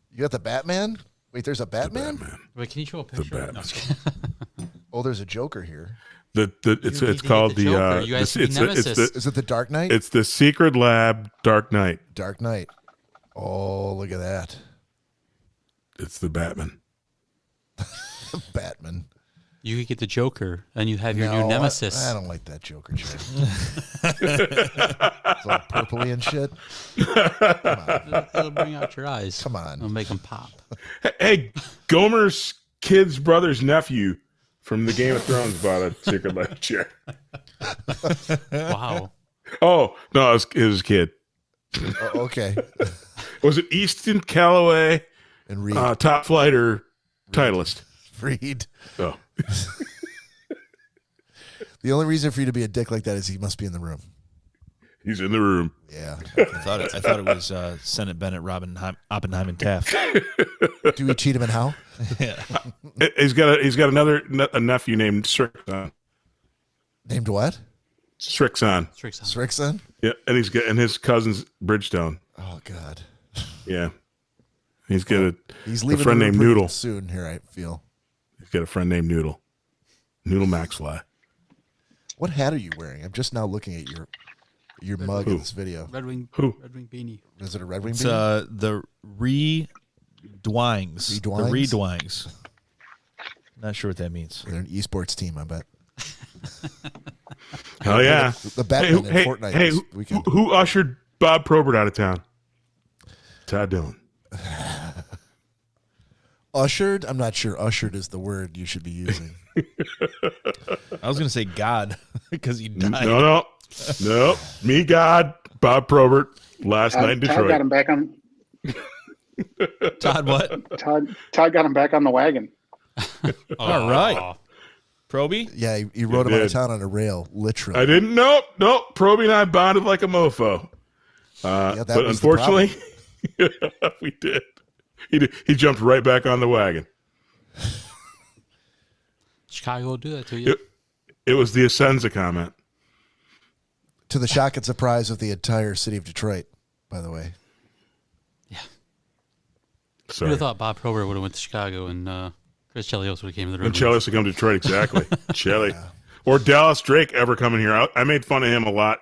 You got the Batman? Wait, there's a Batman? Wait, can you show a picture? Batman. No. Oh, there's a Joker here. It's called the Joker. You guys it's can be Nemesis. Is it the Dark Knight? It's the Secret Lab Dark Knight. Dark Knight. Oh, look at that. It's the Batman. Batman. You could get the Joker, and you have your No, new Nemesis. I don't like that Joker chair. It's all purpley and shit. It'll bring out your eyes. Come on. It'll make them pop. Hey, Gomer's kid's brother's nephew from the Game of Thrones bought a Secret Lab chair. Wow. Oh no, it was a kid. Oh, okay. Was it Easton Calloway, And Reed. top flight or Titleist? Reed. Oh, The only reason for you to be a dick like that is he must be in the room. he's in the room. Yeah. I thought it was Senate Bennett, Oppenheim, and Taft. Do we cheat him and how? Yeah. He's got a nephew named Strixon. Named what? Strixon. Strixon? Yeah, and his cousin's Bridgestone. Oh God. Yeah, he's got He's a leaving friend the room named pretty Noodle. soon here, I feel. He's got a friend named Noodle. Noodle Maxfly. What hat are you wearing? I'm just now looking at your mug in this video. Red Wing beanie. Is it a Red Wing It's beanie? the Redwings. Redwines? The Redwings. Not sure what that means. They're an esports team, I bet. Hell yeah! The Batman in Fortnite hey, this weekend. who ushered Bob Probert out of town? Todd Dillon. Ushered? I'm not sure ushered is the word you should be using. I was going to say God because he died. No. Me, God, Bob Probert, last night in Detroit. Todd got him back on. Todd, what? Todd got him back on the wagon. All right. Proby? Yeah, he rode him out did. of town on a rail, literally. I didn't. Nope. Proby and I bonded like a mofo. Yeah, that But was the unfortunately, we did. He jumped right back on the wagon. Chicago will do that to you. It was the Ascenza comment. To the shock and surprise of the entire city of Detroit, by the way. Who would Sorry. have thought Bob Probert would have went to Chicago and Chris Chelios would have came to the When Red Chelly Wings? to come to Detroit, exactly. Chelly. Or Dallas Drake ever coming here. I made fun of him a lot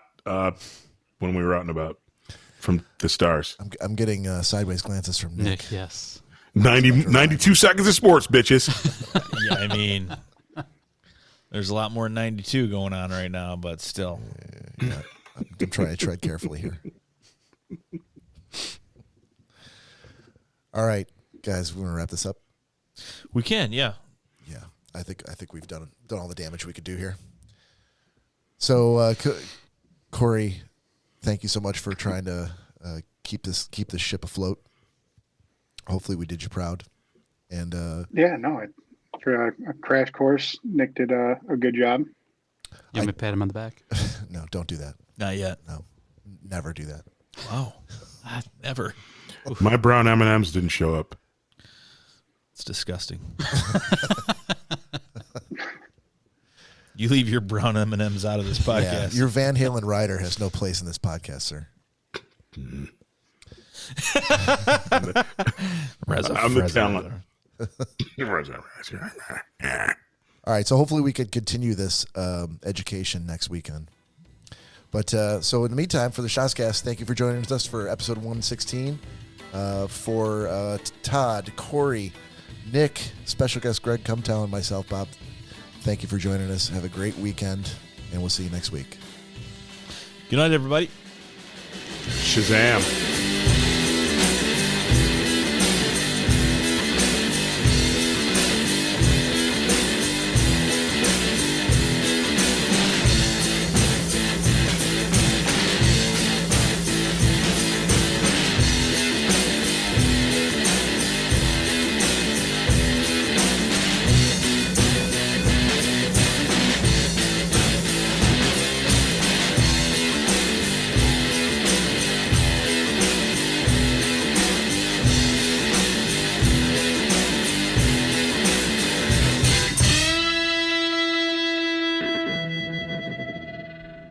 when we were out and about from the Stars. I'm getting sideways glances from Nick. Nick, yes. 92 seconds of sports, bitches. Yeah, I mean, there's a lot more than 92 going on right now, but still. Yeah, I'm trying to tread carefully here. All right, guys, we want to wrap this up. We can, yeah. Yeah, I think we've done all the damage we could do here. So, Cory, thank you so much for trying to keep this ship afloat. Hopefully, we did you proud. And Yeah, no, for a crash course, Nick did a good job. You want me to pat him on the back? no, don't do that. Not yet. No, never do that. Wow. Never. My brown M&Ms didn't show up. It's disgusting. You leave your brown M&Ms out of this podcast. Yeah, your Van Halen rider has no place in this podcast, sir. I'm the talent. All right, so hopefully we could continue this education next weekend. But so in the meantime, for the Schnozzcast, thank you for joining us for episode 116. For Todd, Cory, Nick, special guest Greg Gumtow, and myself, Bob, thank you for joining us. Have a great weekend, and we'll see you next week. Good night, everybody. Shazam.